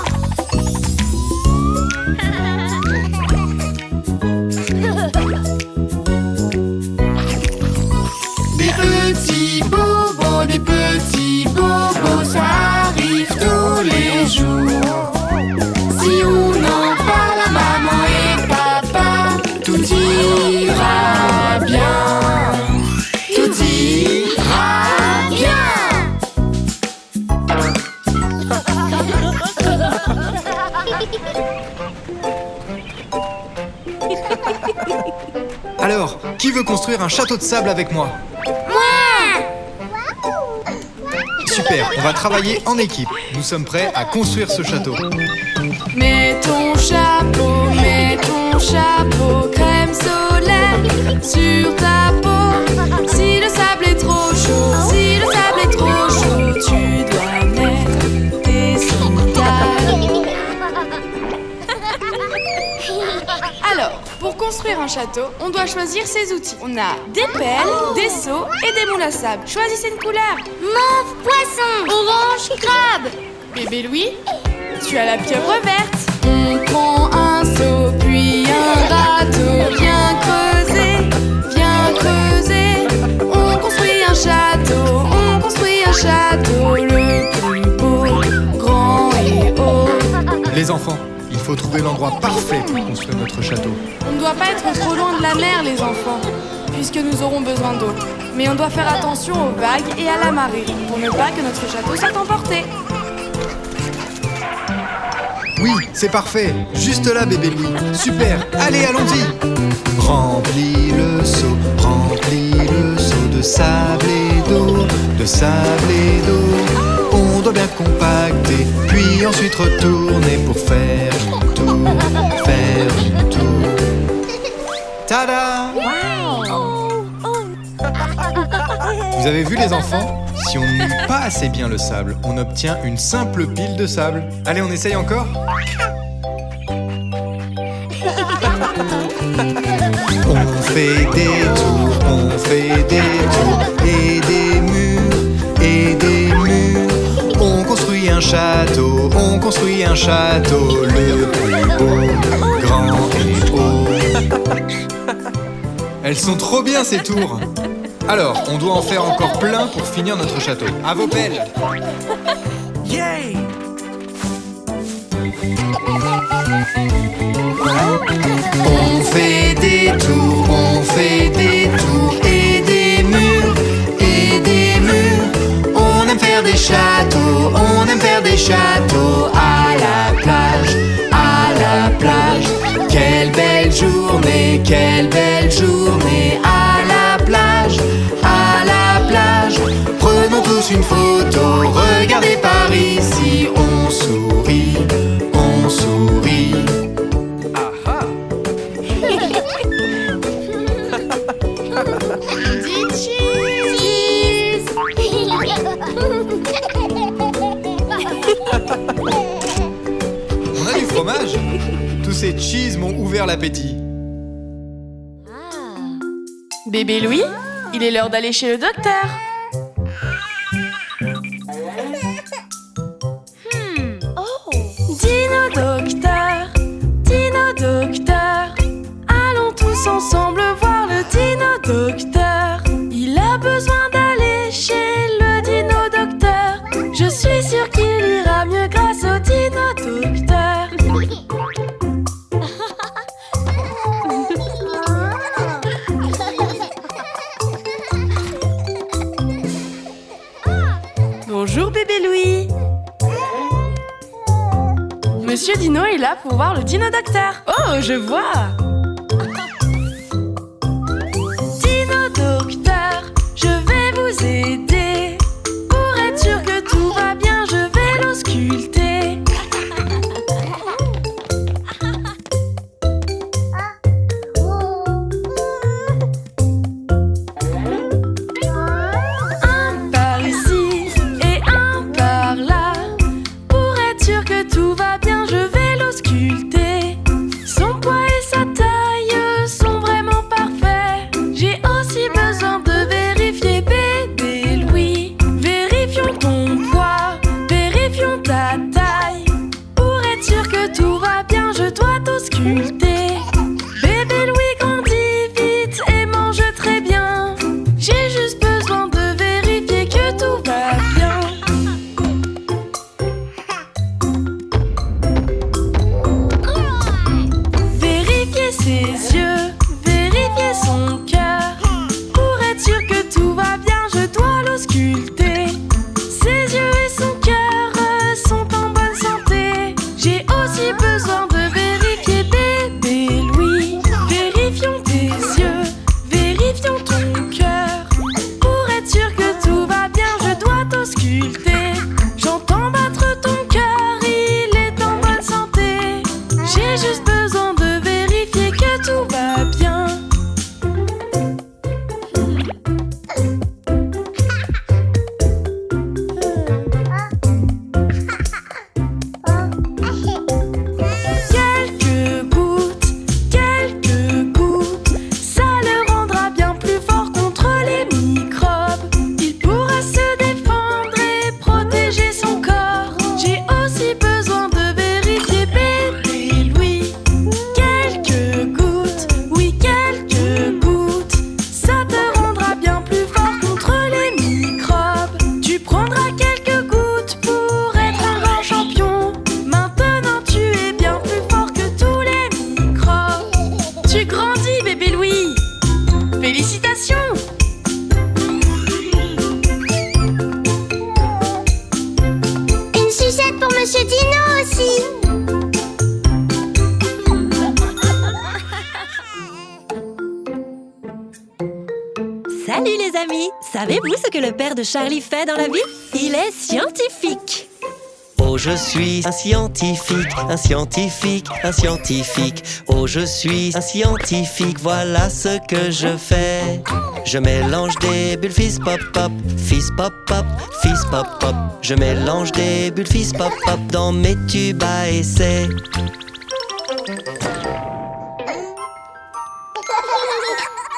Des petits bobos, ça arrive tous les jours. Si on en parle à maman et papa, tout ira bien. Alors, qui veut construire un château de sable avec moi? Super, on va travailler en équipe. Nous sommes prêts à construire ce château. Mets ton chapeau, crème solaire sur ta peau. Si le sable est trop chaud, tu dois mettre des sandales. Alors, pour construire un château, on doit choisir ses outils. On a des pelles, des seaux et des moules à sable. Choisissez une couleur. Mauve poisson, orange crabe. Bébé Louis, tu as la pieuvre verte. On prend un seau, puis un râteau. Viens creuser. On construit un château, le plus beau, grand et haut. Les enfants, il faut trouver l'endroit parfait pour construire notre château. On ne doit pas être trop loin de la mer, les enfants, puisque nous aurons besoin d'eau. Mais on doit faire attention aux vagues et à la marée, pour ne pas que notre château soit emporté. Oui, c'est parfait. Juste là, bébé Louis. Super. Allez, allons-y. Remplis le seau de sable et d'eau, On doit bien compacter, puis ensuite retourner pour faire une tour. Tada! Vous avez vu les enfants? Si on ne mouille pas assez bien le sable, on obtient une simple pile de sable. Allez, on essaye encore? On fait des tours et des murs. On construit un château, le plus beau, grand et haut. Elles sont trop bien ces tours. Alors, on doit en faire encore plein pour finir notre château. À vos pelles! Yay! On fait des tours et des murs. On aime faire des châteaux à la plage. Quelle belle journée à la plage. Prenons tous une photo, regardez par ici, on sourit. Dis cheese. On a du fromage? Tous ces cheese m'ont ouvert l'appétit. Bébé Louis, il est l'heure d'aller chez le docteur. Dino docteur, allons tous ensemble voir le dino docteur. Il a besoin d'aller chez le dino docteur. Je suis sûre qu'il ira mieux grâce au dino docteur. Bonjour bébé Louis. Monsieur Dino est là pour voir le dino docteur. Oh, je vois. Dino docteur, je vais vous aider. Pour être sûr que tout va bien, je vais l'ausculter. Un par ici et un par là. Pour être sûr que tout va bien, je vais l'ausculter. Son poids et sa taille Salut les amis! Savez-vous ce que le père de Charlie fait dans la vie? Il est scientifique! Oh, je suis un scientifique, un scientifique, un scientifique. Oh, je suis un scientifique, voilà ce que je fais. Je mélange des bulles fizz pop pop, fizz pop pop, fizz pop pop. Je mélange des bulles fizz pop pop dans mes tubes à essai.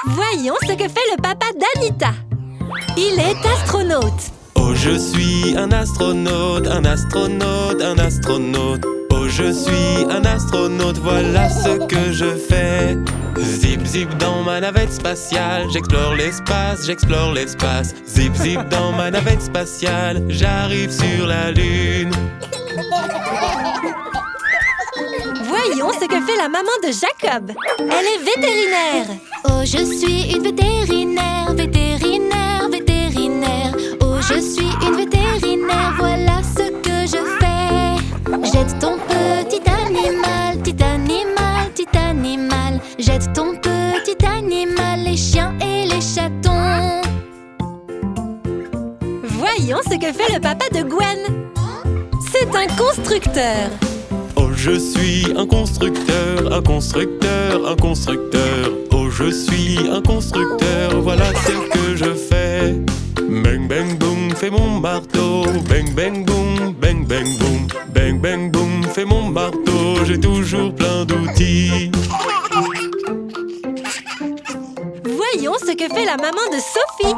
Voyons ce que fait le papa d'Anita. Il est astronaute. Oh, je suis un astronaute, un astronaute, un astronaute. Oh, je suis un astronaute, voilà ce que je fais. Zip zip dans ma navette spatiale, j'explore l'espace, j'explore l'espace. Zip zip dans ma navette spatiale, j'arrive sur la Lune. Voyons ce que fait la maman de Jacob. Elle est vétérinaire. Oh, je suis une vétérinaire, vétérinaire, vétérinaire. Oh, je suis une vétérinaire, voilà ce que je fais. Jette ton petit animal, petit animal, petit animal. Jette ton petit animal, les chiens et les chatons. Voyons ce que fait le papa de Gwen. C'est un constructeur. Oh, je suis un constructeur, un constructeur, un constructeur. Oh, je suis un constructeur, voilà ce que je fais. Bang bang boom, fais mon marteau. Bang bang boom, bang bang boom. Bang bang boom, fais mon marteau. J'ai toujours plein d'outils. Voyons ce que fait la maman de Sophie.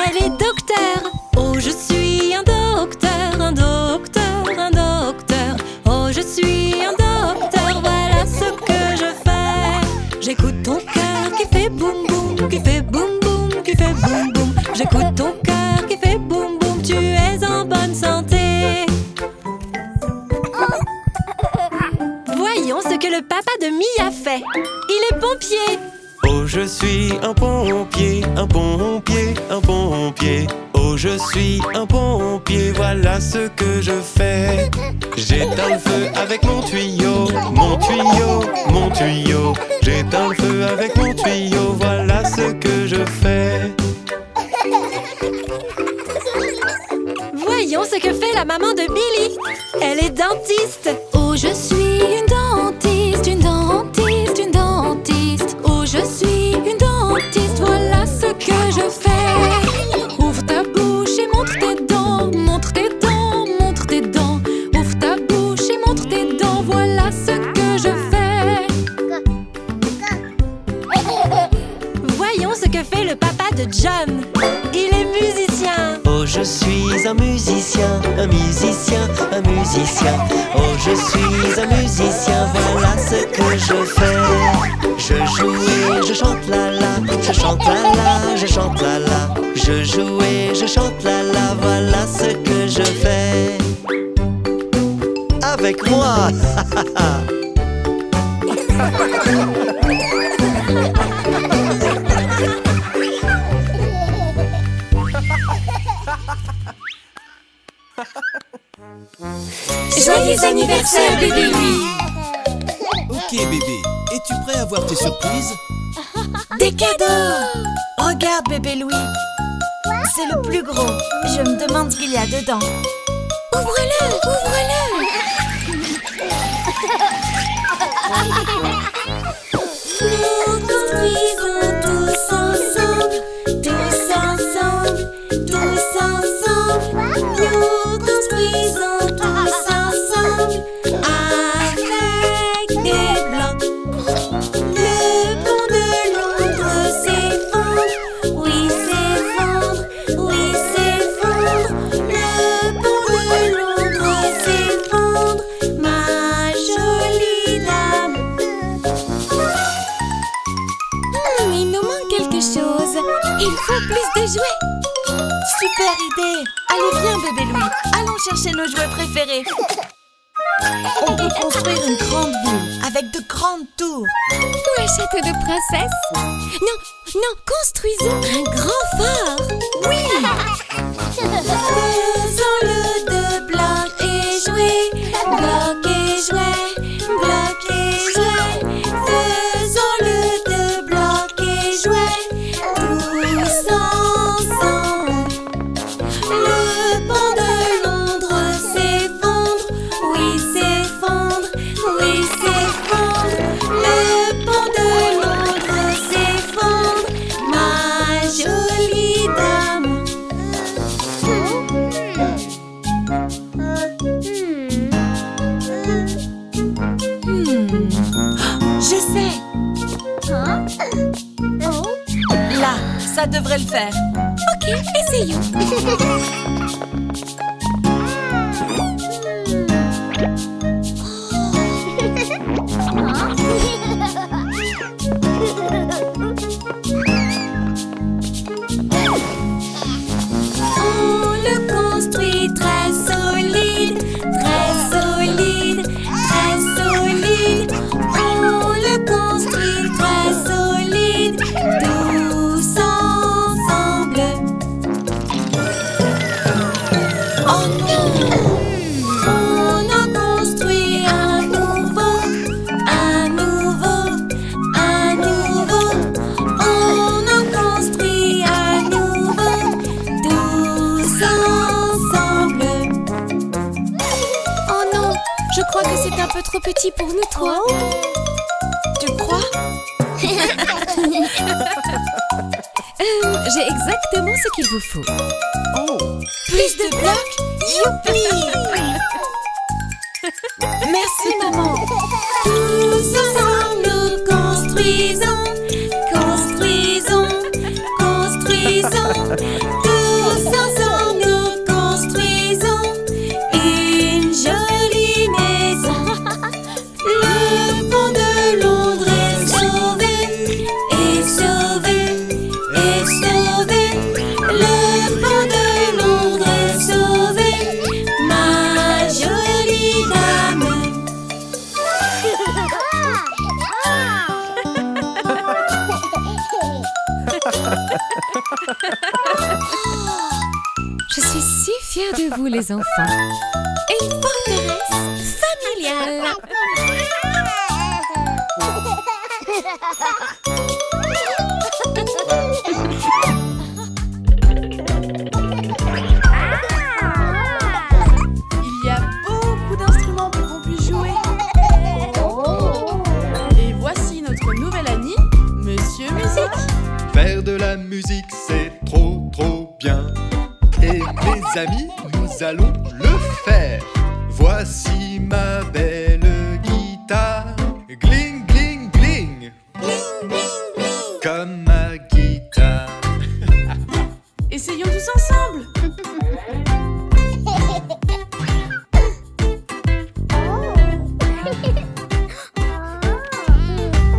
Elle est docteur. Oh, je suis un docteur, un docteur, un docteur. Oh, je suis un docteur, voilà ce que je fais. J'écoute ton cœur qui fait boum boum, qui fait boum boum, qui fait boum boum. J'écoute ton cœur qui fait boum boum, tu es en bonne santé. Voyons ce que le papa de Mia fait. Il est pompier. Oh, je suis un pompier, un pompier, un pompier. Oh, je suis un pompier, voilà ce que je fais. J'éteins le feu avec mon tuyau, mon tuyau, mon tuyau. J'éteins le feu avec mon tuyau, voilà ce que je fais. Voyons ce que fait la maman de Billy. Elle est dentiste. Oh, je suis une dentiste, une dentiste, une dentiste. Oh, je suis une dentiste, voilà ce que je fais. Ouvre ta bouche et montre tes dents, montre tes dents, montre tes dents. Ouvre ta bouche et montre tes dents, voilà ce que je fais. Voyons ce que fait le papa de John. Il est musicien. Oh, je suis un musicien, un musicien, un musicien. Oh, je suis un musicien, voilà ce que je fais. Je joue et je chante la la, je chante la la, je chante la la. Je joue et je chante la la, voilà ce que je fais. Avec moi. Joyeux anniversaire, bébé Louis! Ok bébé, es-tu prêt à voir tes surprises? Des cadeaux! Regarde, bébé Louis! C'est le plus gros. Je me demande ce qu'il y a dedans. Ouvre-le! Ouvre-le! Nous construisons tous ensemble, tous ensemble, tous ensemble. Nous construisons tous ensemble avec des blocs. Le pont de Londres s'effondre, oui s'effondre, oui s'effondre. Le pont de Londres s'effondre, ma jolie dame. Il nous manque quelque chose. Il faut plus de jouets. Super idée. Allez, viens, bébé Louis. Allons chercher nos jouets préférés. On peut construire une grande ville avec de grandes tours. Ou un château de princesse. Non, non, construisons un grand phare. Oui. Faisons-le de blocs et jouets, blocs et jouets, blocs et jouets. Faisons-le de blocs et jouets, tous ça devrait le faire. Ok, essayons. On le construit très solide, très solide, très solide. On le construit très solide, tous ensemble. Oh non! On en construit un nouveau, un nouveau, un nouveau. On en construit un nouveau, tous ensemble. Oh non, je crois que c'est un peu trop petit pour nous trois. Tu crois? J'ai exactement ce qu'il vous faut. Plus de blocs? Youpi! Merci maman. Tous ensemble nous construisons, construisons, construisons. Tous ensemble nous construisons une jolie maison. Le pont de Londres est sauvé, est sauvé, est sauvé. Le pont de Londres est sauvé, ma jolie dame. Je suis si fière de vous, les enfants. Une forteresse familiale. Il y a beaucoup d'instruments pour qu'on puisse jouer. Et voici notre nouvel ami, Monsieur Musique. Faire de la musique, c'est trop trop bien. Et mes amis, nous allons le faire. Voici ma belle guitare. Gling, gling, gling. Comme ma guitare. Essayons tous ensemble.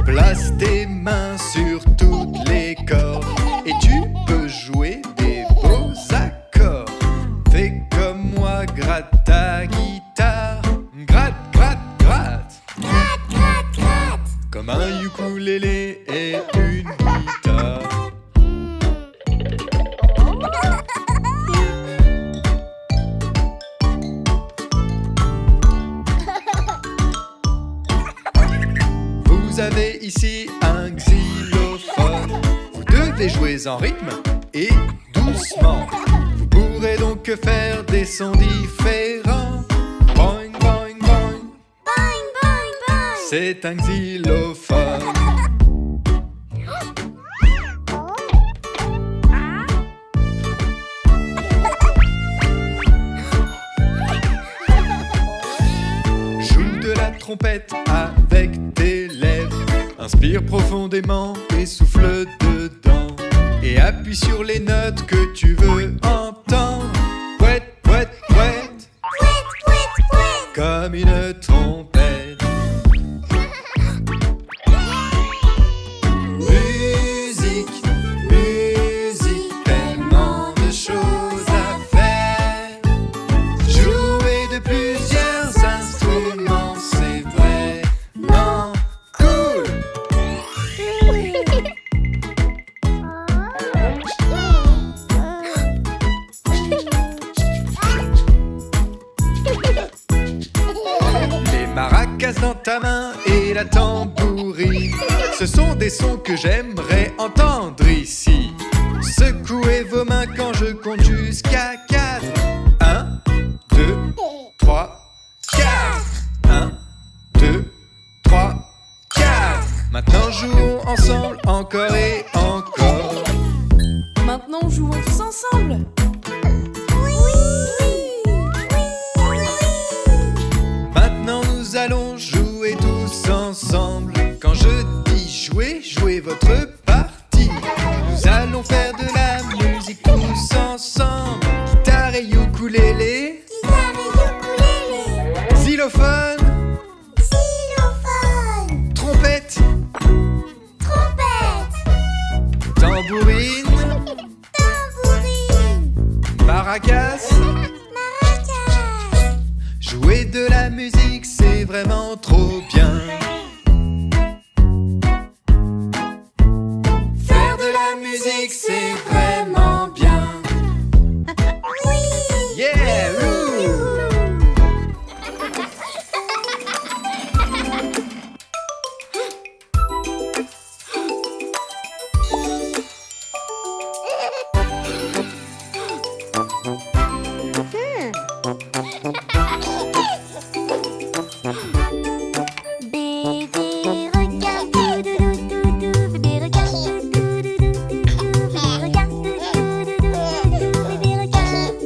Place tes mains sur toutes les cordes et tu peux jouer des beaux accords. Fais comme moi, gratte ta guitare. Gratte, gratte, gratte. Gratte, gratte, gratte. Comme un ukulélé et une guitare. Vous avez ici un xylophone. Vous devez jouer en rythme et doucement. Vous pourrez donc faire des sons différents. Boing, boing, boing. Boing, boing, boing. C'est un xylophone. Joue de la trompette avec tes lèvres. Inspire profondément et souffle dedans. Et appuie sur les notes que tu veux entendre. Pouette, pouette, pouette. Pouette, pouette, pouette. Comme une trompette. Musique, musique, tellement de choses à faire. Jouer de plusieurs instruments, c'est vraiment cool. Les maracas dans ta main et la tambourine, ce sont des sons que j'aimerais entendre ici. Secouez vos mains quand je compte jusqu'à 4. 1, 2, 3, 4. 1, 2, 3, 4. Maintenant jouons ensemble encore et encore. Maintenant, jouons tous ensemble. Maintenant nous allons jouer tous ensemble. Quand je dis jouer, jouez votre partie. Nous allons faire tambourine, maracas. Jouer de la musique, c'est vraiment trop bien. Faire de la musique, c'est vraiment bien. Yeah! Bébé, regarde, doudou, bébé, regarde, doudou, bébé, regarde, doudou, bébé, regarde.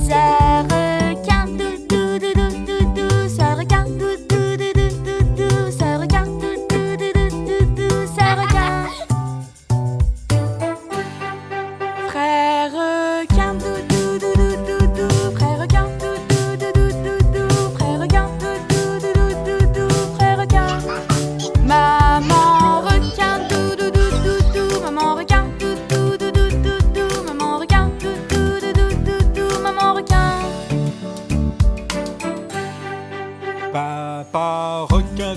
Ça regarde, doudou, ça regarde, doudou, ça regarde, doudou, ça regarde. Frère, regarde, doudou, frère, regarde, doudou, frère, regarde, doudou, frère, regarde. Maman, regarde, doudou, maman, regarde, doudou, maman, regarde, doudou, maman, regarde. Papa requin,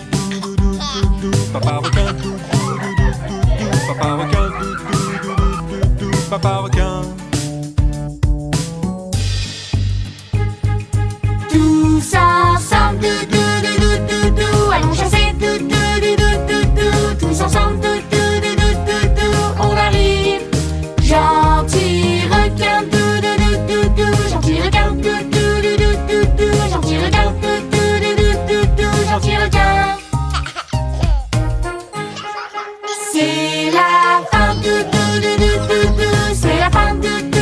papa requin, papa requin, papa requin. Tous ensemble, doudou, allons chasser, doudou, tous ensemble, doudou, on arrive. Gentil requin, doudou, gentil requin, doudou, gentil requin, doudou, gentil requin. C'est la fin, doudou, c'est la fin, doudou,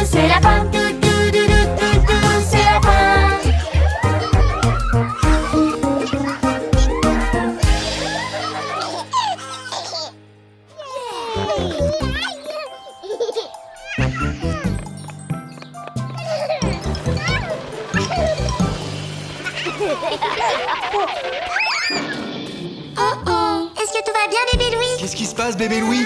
c'est la fin, doudou, c'est la fin. Oh, est-ce que tout va bien, bébé Louis? Qu'est-ce qui se passe, bébé Louis?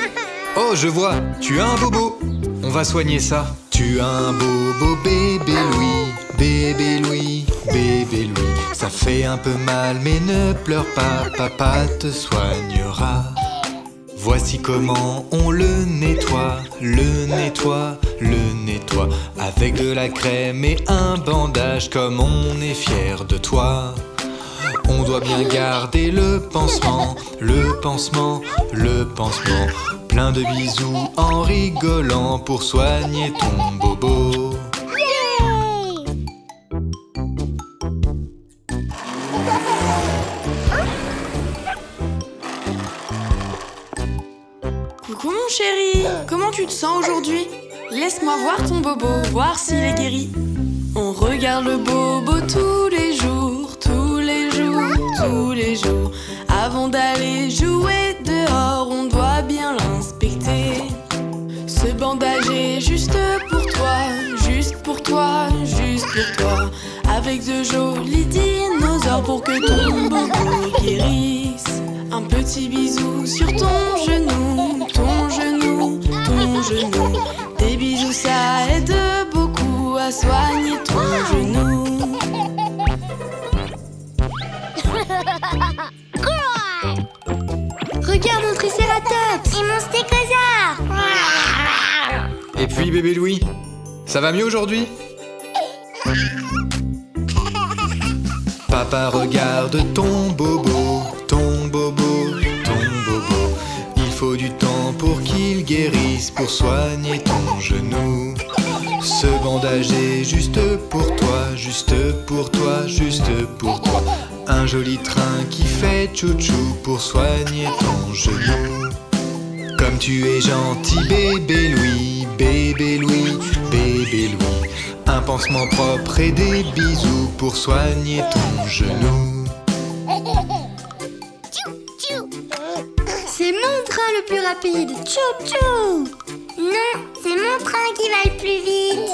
Oh, je vois, tu as un bobo. On va soigner ça. Tu as un bobo, bébé Louis, bébé Louis, bébé Louis. Ça fait un peu mal, mais ne pleure pas, papa te soignera. Voici comment on le nettoie, le nettoie, le nettoie. Avec de la crème et un bandage, comme on est fier de toi. On doit bien garder le pansement, le pansement, le pansement. Plein de bisous en rigolant pour soigner ton bobo. Coucou mon chéri, comment tu te sens aujourd'hui? Laisse-moi voir ton bobo, voir s'il est guéri. On regarde le bobo tous les jours, tous les jours, tous les jours. Avant d'aller jouer dehors, on doit bien l'inspecter. Ce bandage est juste pour toi, juste pour toi, juste pour toi. Avec de jolis dinosaures pour que ton bobo guérisse. Un petit bisou sur ton genou, ton genou, ton genou. Des bisous, ça aide beaucoup à soigner ton genou. Regarde mon tricératops et mon stégosaure. Et puis, bébé Louis, ça va mieux aujourd'hui? Papa regarde ton bobo, ton bobo, ton bobo. Il faut du temps pour qu'il guérisse, pour soigner ton genou. Ce bandage est juste pour toi, juste pour toi, juste pour toi. Un joli train qui fait chouchou pour soigner ton genou. Comme tu es gentil, bébé Louis, bébé Louis, bébé Louis. Un pansement propre et des bisous pour soigner ton genou. C'est mon train le plus rapide. Tchou tchou. Non, c'est mon train qui va le plus vite.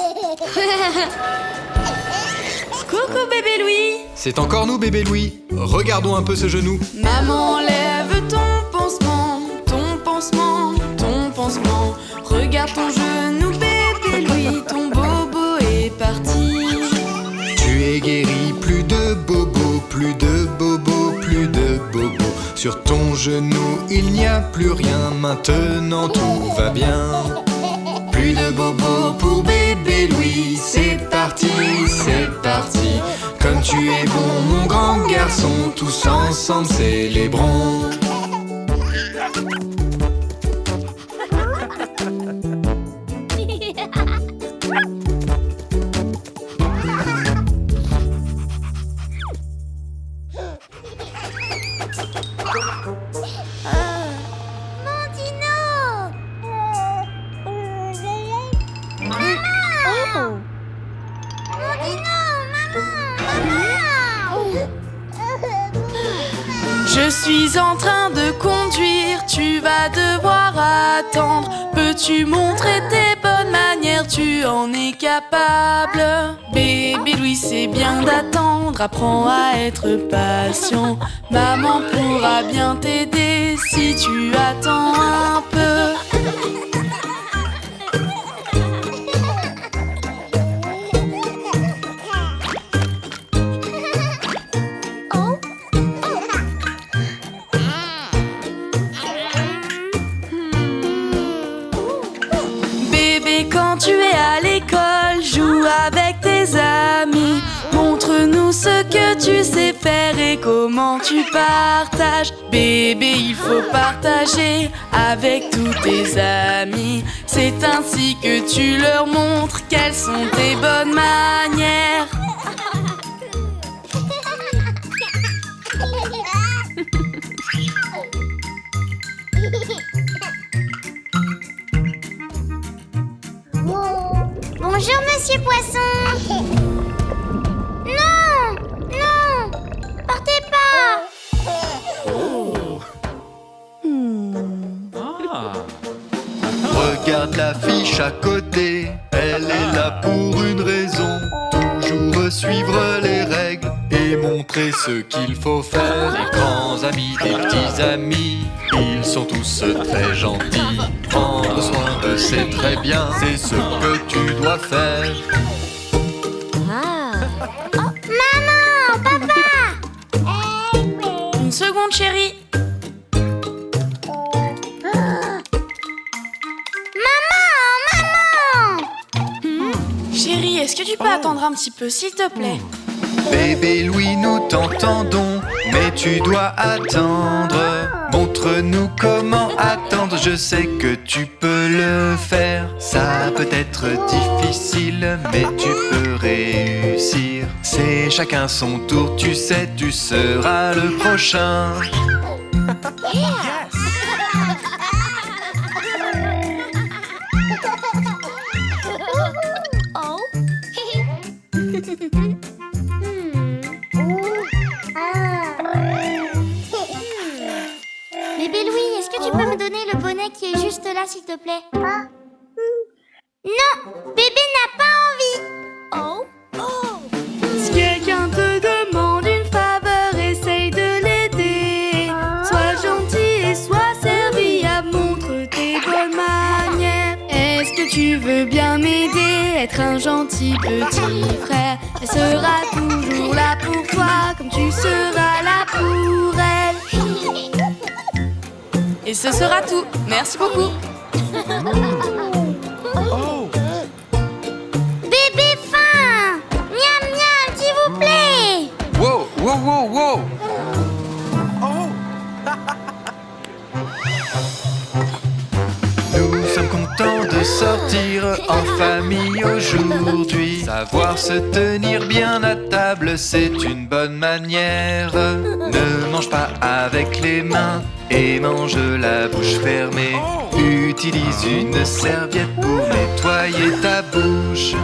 Coucou bébé Louis. C'est encore nous, bébé Louis. Regardons un peu ce genou. Maman, enlève ton pansement, ton pansement, ton pansement. Regarde ton genou, bébé Louis, ton bobo est parti. Tu es guéri, plus de bobo, plus de bobo, plus de bobo. Sur ton genou, il n'y a plus rien, maintenant tout va bien. Plus de bobo pour bébé Louis, c'est parti, c'est parti. Comme tu es bon, mon grand garçon, tous ensemble célébrons. Je suis en train de conduire, tu vas devoir attendre. Peux-tu montrer tes bonnes manières, tu en es capable. Bébé Louis, c'est bien d'attendre, apprends à être patient. Maman pourra bien t'aider si tu attends un peu. Tu es à l'école, joue avec tes amis. Montre-nous ce que tu sais faire et comment tu partages. Bébé, il faut partager avec tous tes amis. C'est ainsi que tu leur montres quelles sont tes bonnes manières. Bonjour, Monsieur Poisson. Non, non, partez pas. Regarde l'affiche à côté, elle est là pour une raison. Toujours suivre les règles et montrer ce qu'il faut faire. Les grands amis, des petits amis, ils sont tous très gentils. Prendre soin d'eux, c'est très bien, c'est ce que tu dois faire. Maman, papa. Une seconde, chérie. Chérie, est-ce que tu peux attendre un petit peu, s'il te plaît? Bébé Louis, nous t'entendons, mais tu dois attendre. Montre-nous comment attendre, je sais que tu peux le faire. Ça peut être difficile, mais tu peux réussir. C'est chacun son tour, tu sais, tu seras le prochain. Bébé Louis, est-ce que tu peux me donner le bonnet qui est juste là, s'il te plaît? Non, bébé n'a pas envie. Si quelqu'un te demande une faveur, essaye de l'aider. Sois gentil et sois serviable, montre tes bonnes manières. Est-ce que tu veux bien m'aider, être un gentil petit frère? Elle sera toujours là pour toi, comme tu seras là pour elle. Et ce sera tout. Merci beaucoup. Bébé faim. Miam miam, s'il vous plaît. Wow, wow, wow, wow. Nous sommes contents de sortir en famille aujourd'hui. Savoir se tenir bien à table, c'est une bonne manière. Ne mange pas avec les mains et mange la bouche fermée. Utilise une serviette pour nettoyer ta bouche.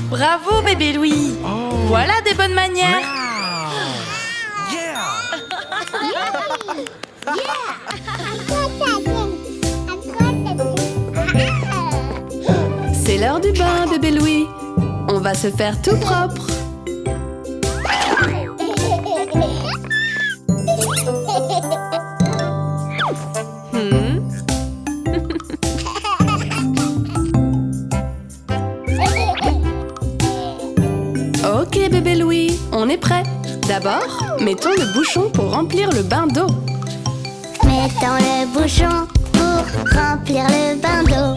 Bravo, bébé Louis. Voilà des bonnes manières. C'est l'heure du bain, bébé Louis. va se faire tout propre. Ok bébé Louis, on est prêt. D'abord, mettons le bouchon pour remplir le bain d'eau. Mettons le bouchon pour remplir le bain d'eau.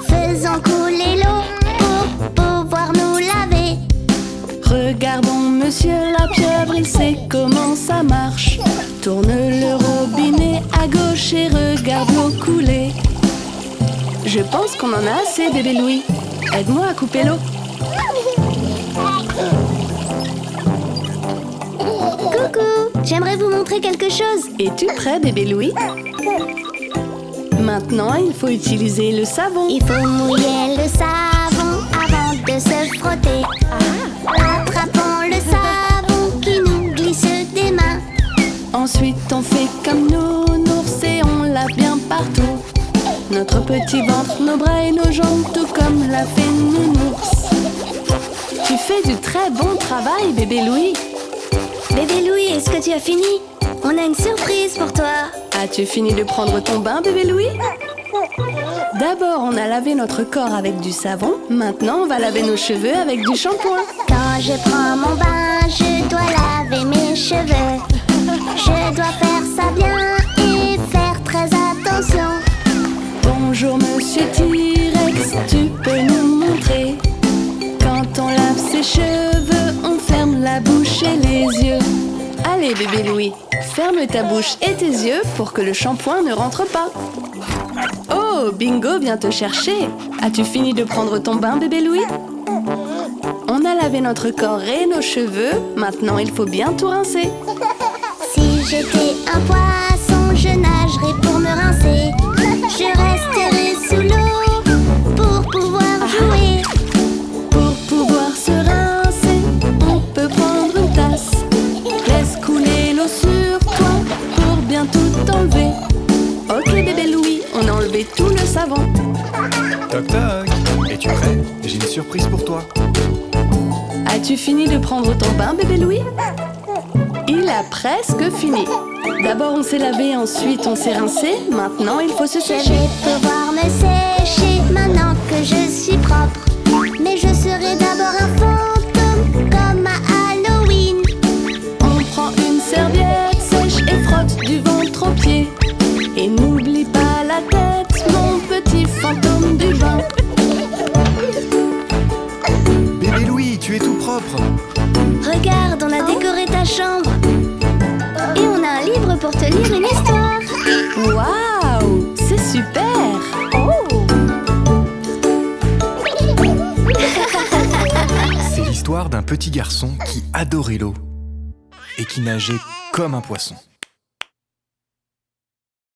Faisons couler l'eau pour pouvoir nous laver. Regardons monsieur la pieuvre, il sait comment ça marche. Tourne le robinet à gauche et regarde l'eau couler. Je pense qu'on en a assez bébé Louis. Aide-moi à couper l'eau. Coucou, j'aimerais vous montrer quelque chose. Es-tu prêt bébé Louis? Maintenant, il faut utiliser le savon. Il faut mouiller le savon avant de se frotter. Attrapons le savon qui nous glisse des mains. Ensuite, on fait comme nounours et on lave bien partout. Notre petit ventre, nos bras et nos jambes, tout comme l'a fait nounours. Tu fais du très bon travail, bébé Louis. Bébé Louis, est-ce que tu as fini? On a une surprise pour toi. As-tu fini de prendre ton bain, bébé Louis? D'abord, on a lavé notre corps avec du savon. Maintenant, on va laver nos cheveux avec du shampoing. Quand je prends mon bain, je dois laver mes cheveux. Je dois faire ça bien et faire très attention. Bonjour, monsieur T-Rex, tu peux nous montrer? Quand on lave ses cheveux, on ferme la bouche et les yeux. Allez, bébé Louis, ferme ta bouche et tes yeux pour que le shampoing ne rentre pas. Oh, Bingo vient te chercher. As-tu fini de prendre ton bain, bébé Louis? On a lavé notre corps et nos cheveux. Maintenant, il faut bien tout rincer. Si j'étais un poisson, je nagerais pour me rincer. Je resterai sous l'eau pour pouvoir jouer. Pour pouvoir se rincer, on peut prendre une tasse. Laisse couler l'eau sur toi pour bien tout enlever. Ok bébé Louis, on a enlevé tout le savon. Toc toc, es-tu prêt? J'ai une surprise pour toi. As-tu fini de prendre ton bain bébé Louis? Il a presque fini. D'abord on s'est lavé, ensuite on s'est rincé. Maintenant il faut se Je sécher. vais pouvoir me sécher maintenant que je suis propre. Mais je serai d'abord un fantôme comme à Halloween. On prend une serviette sèche et frotte du ventre aux pieds. Et n'oublie pas la tête, mon petit fantôme du bain. Bébé Louis, tu es tout propre. Regarde, on a décoré ta chambre. Et on a un livre pour te lire une histoire. Waouh, c'est super. C'est l'histoire d'un petit garçon qui adorait l'eau et qui nageait comme un poisson.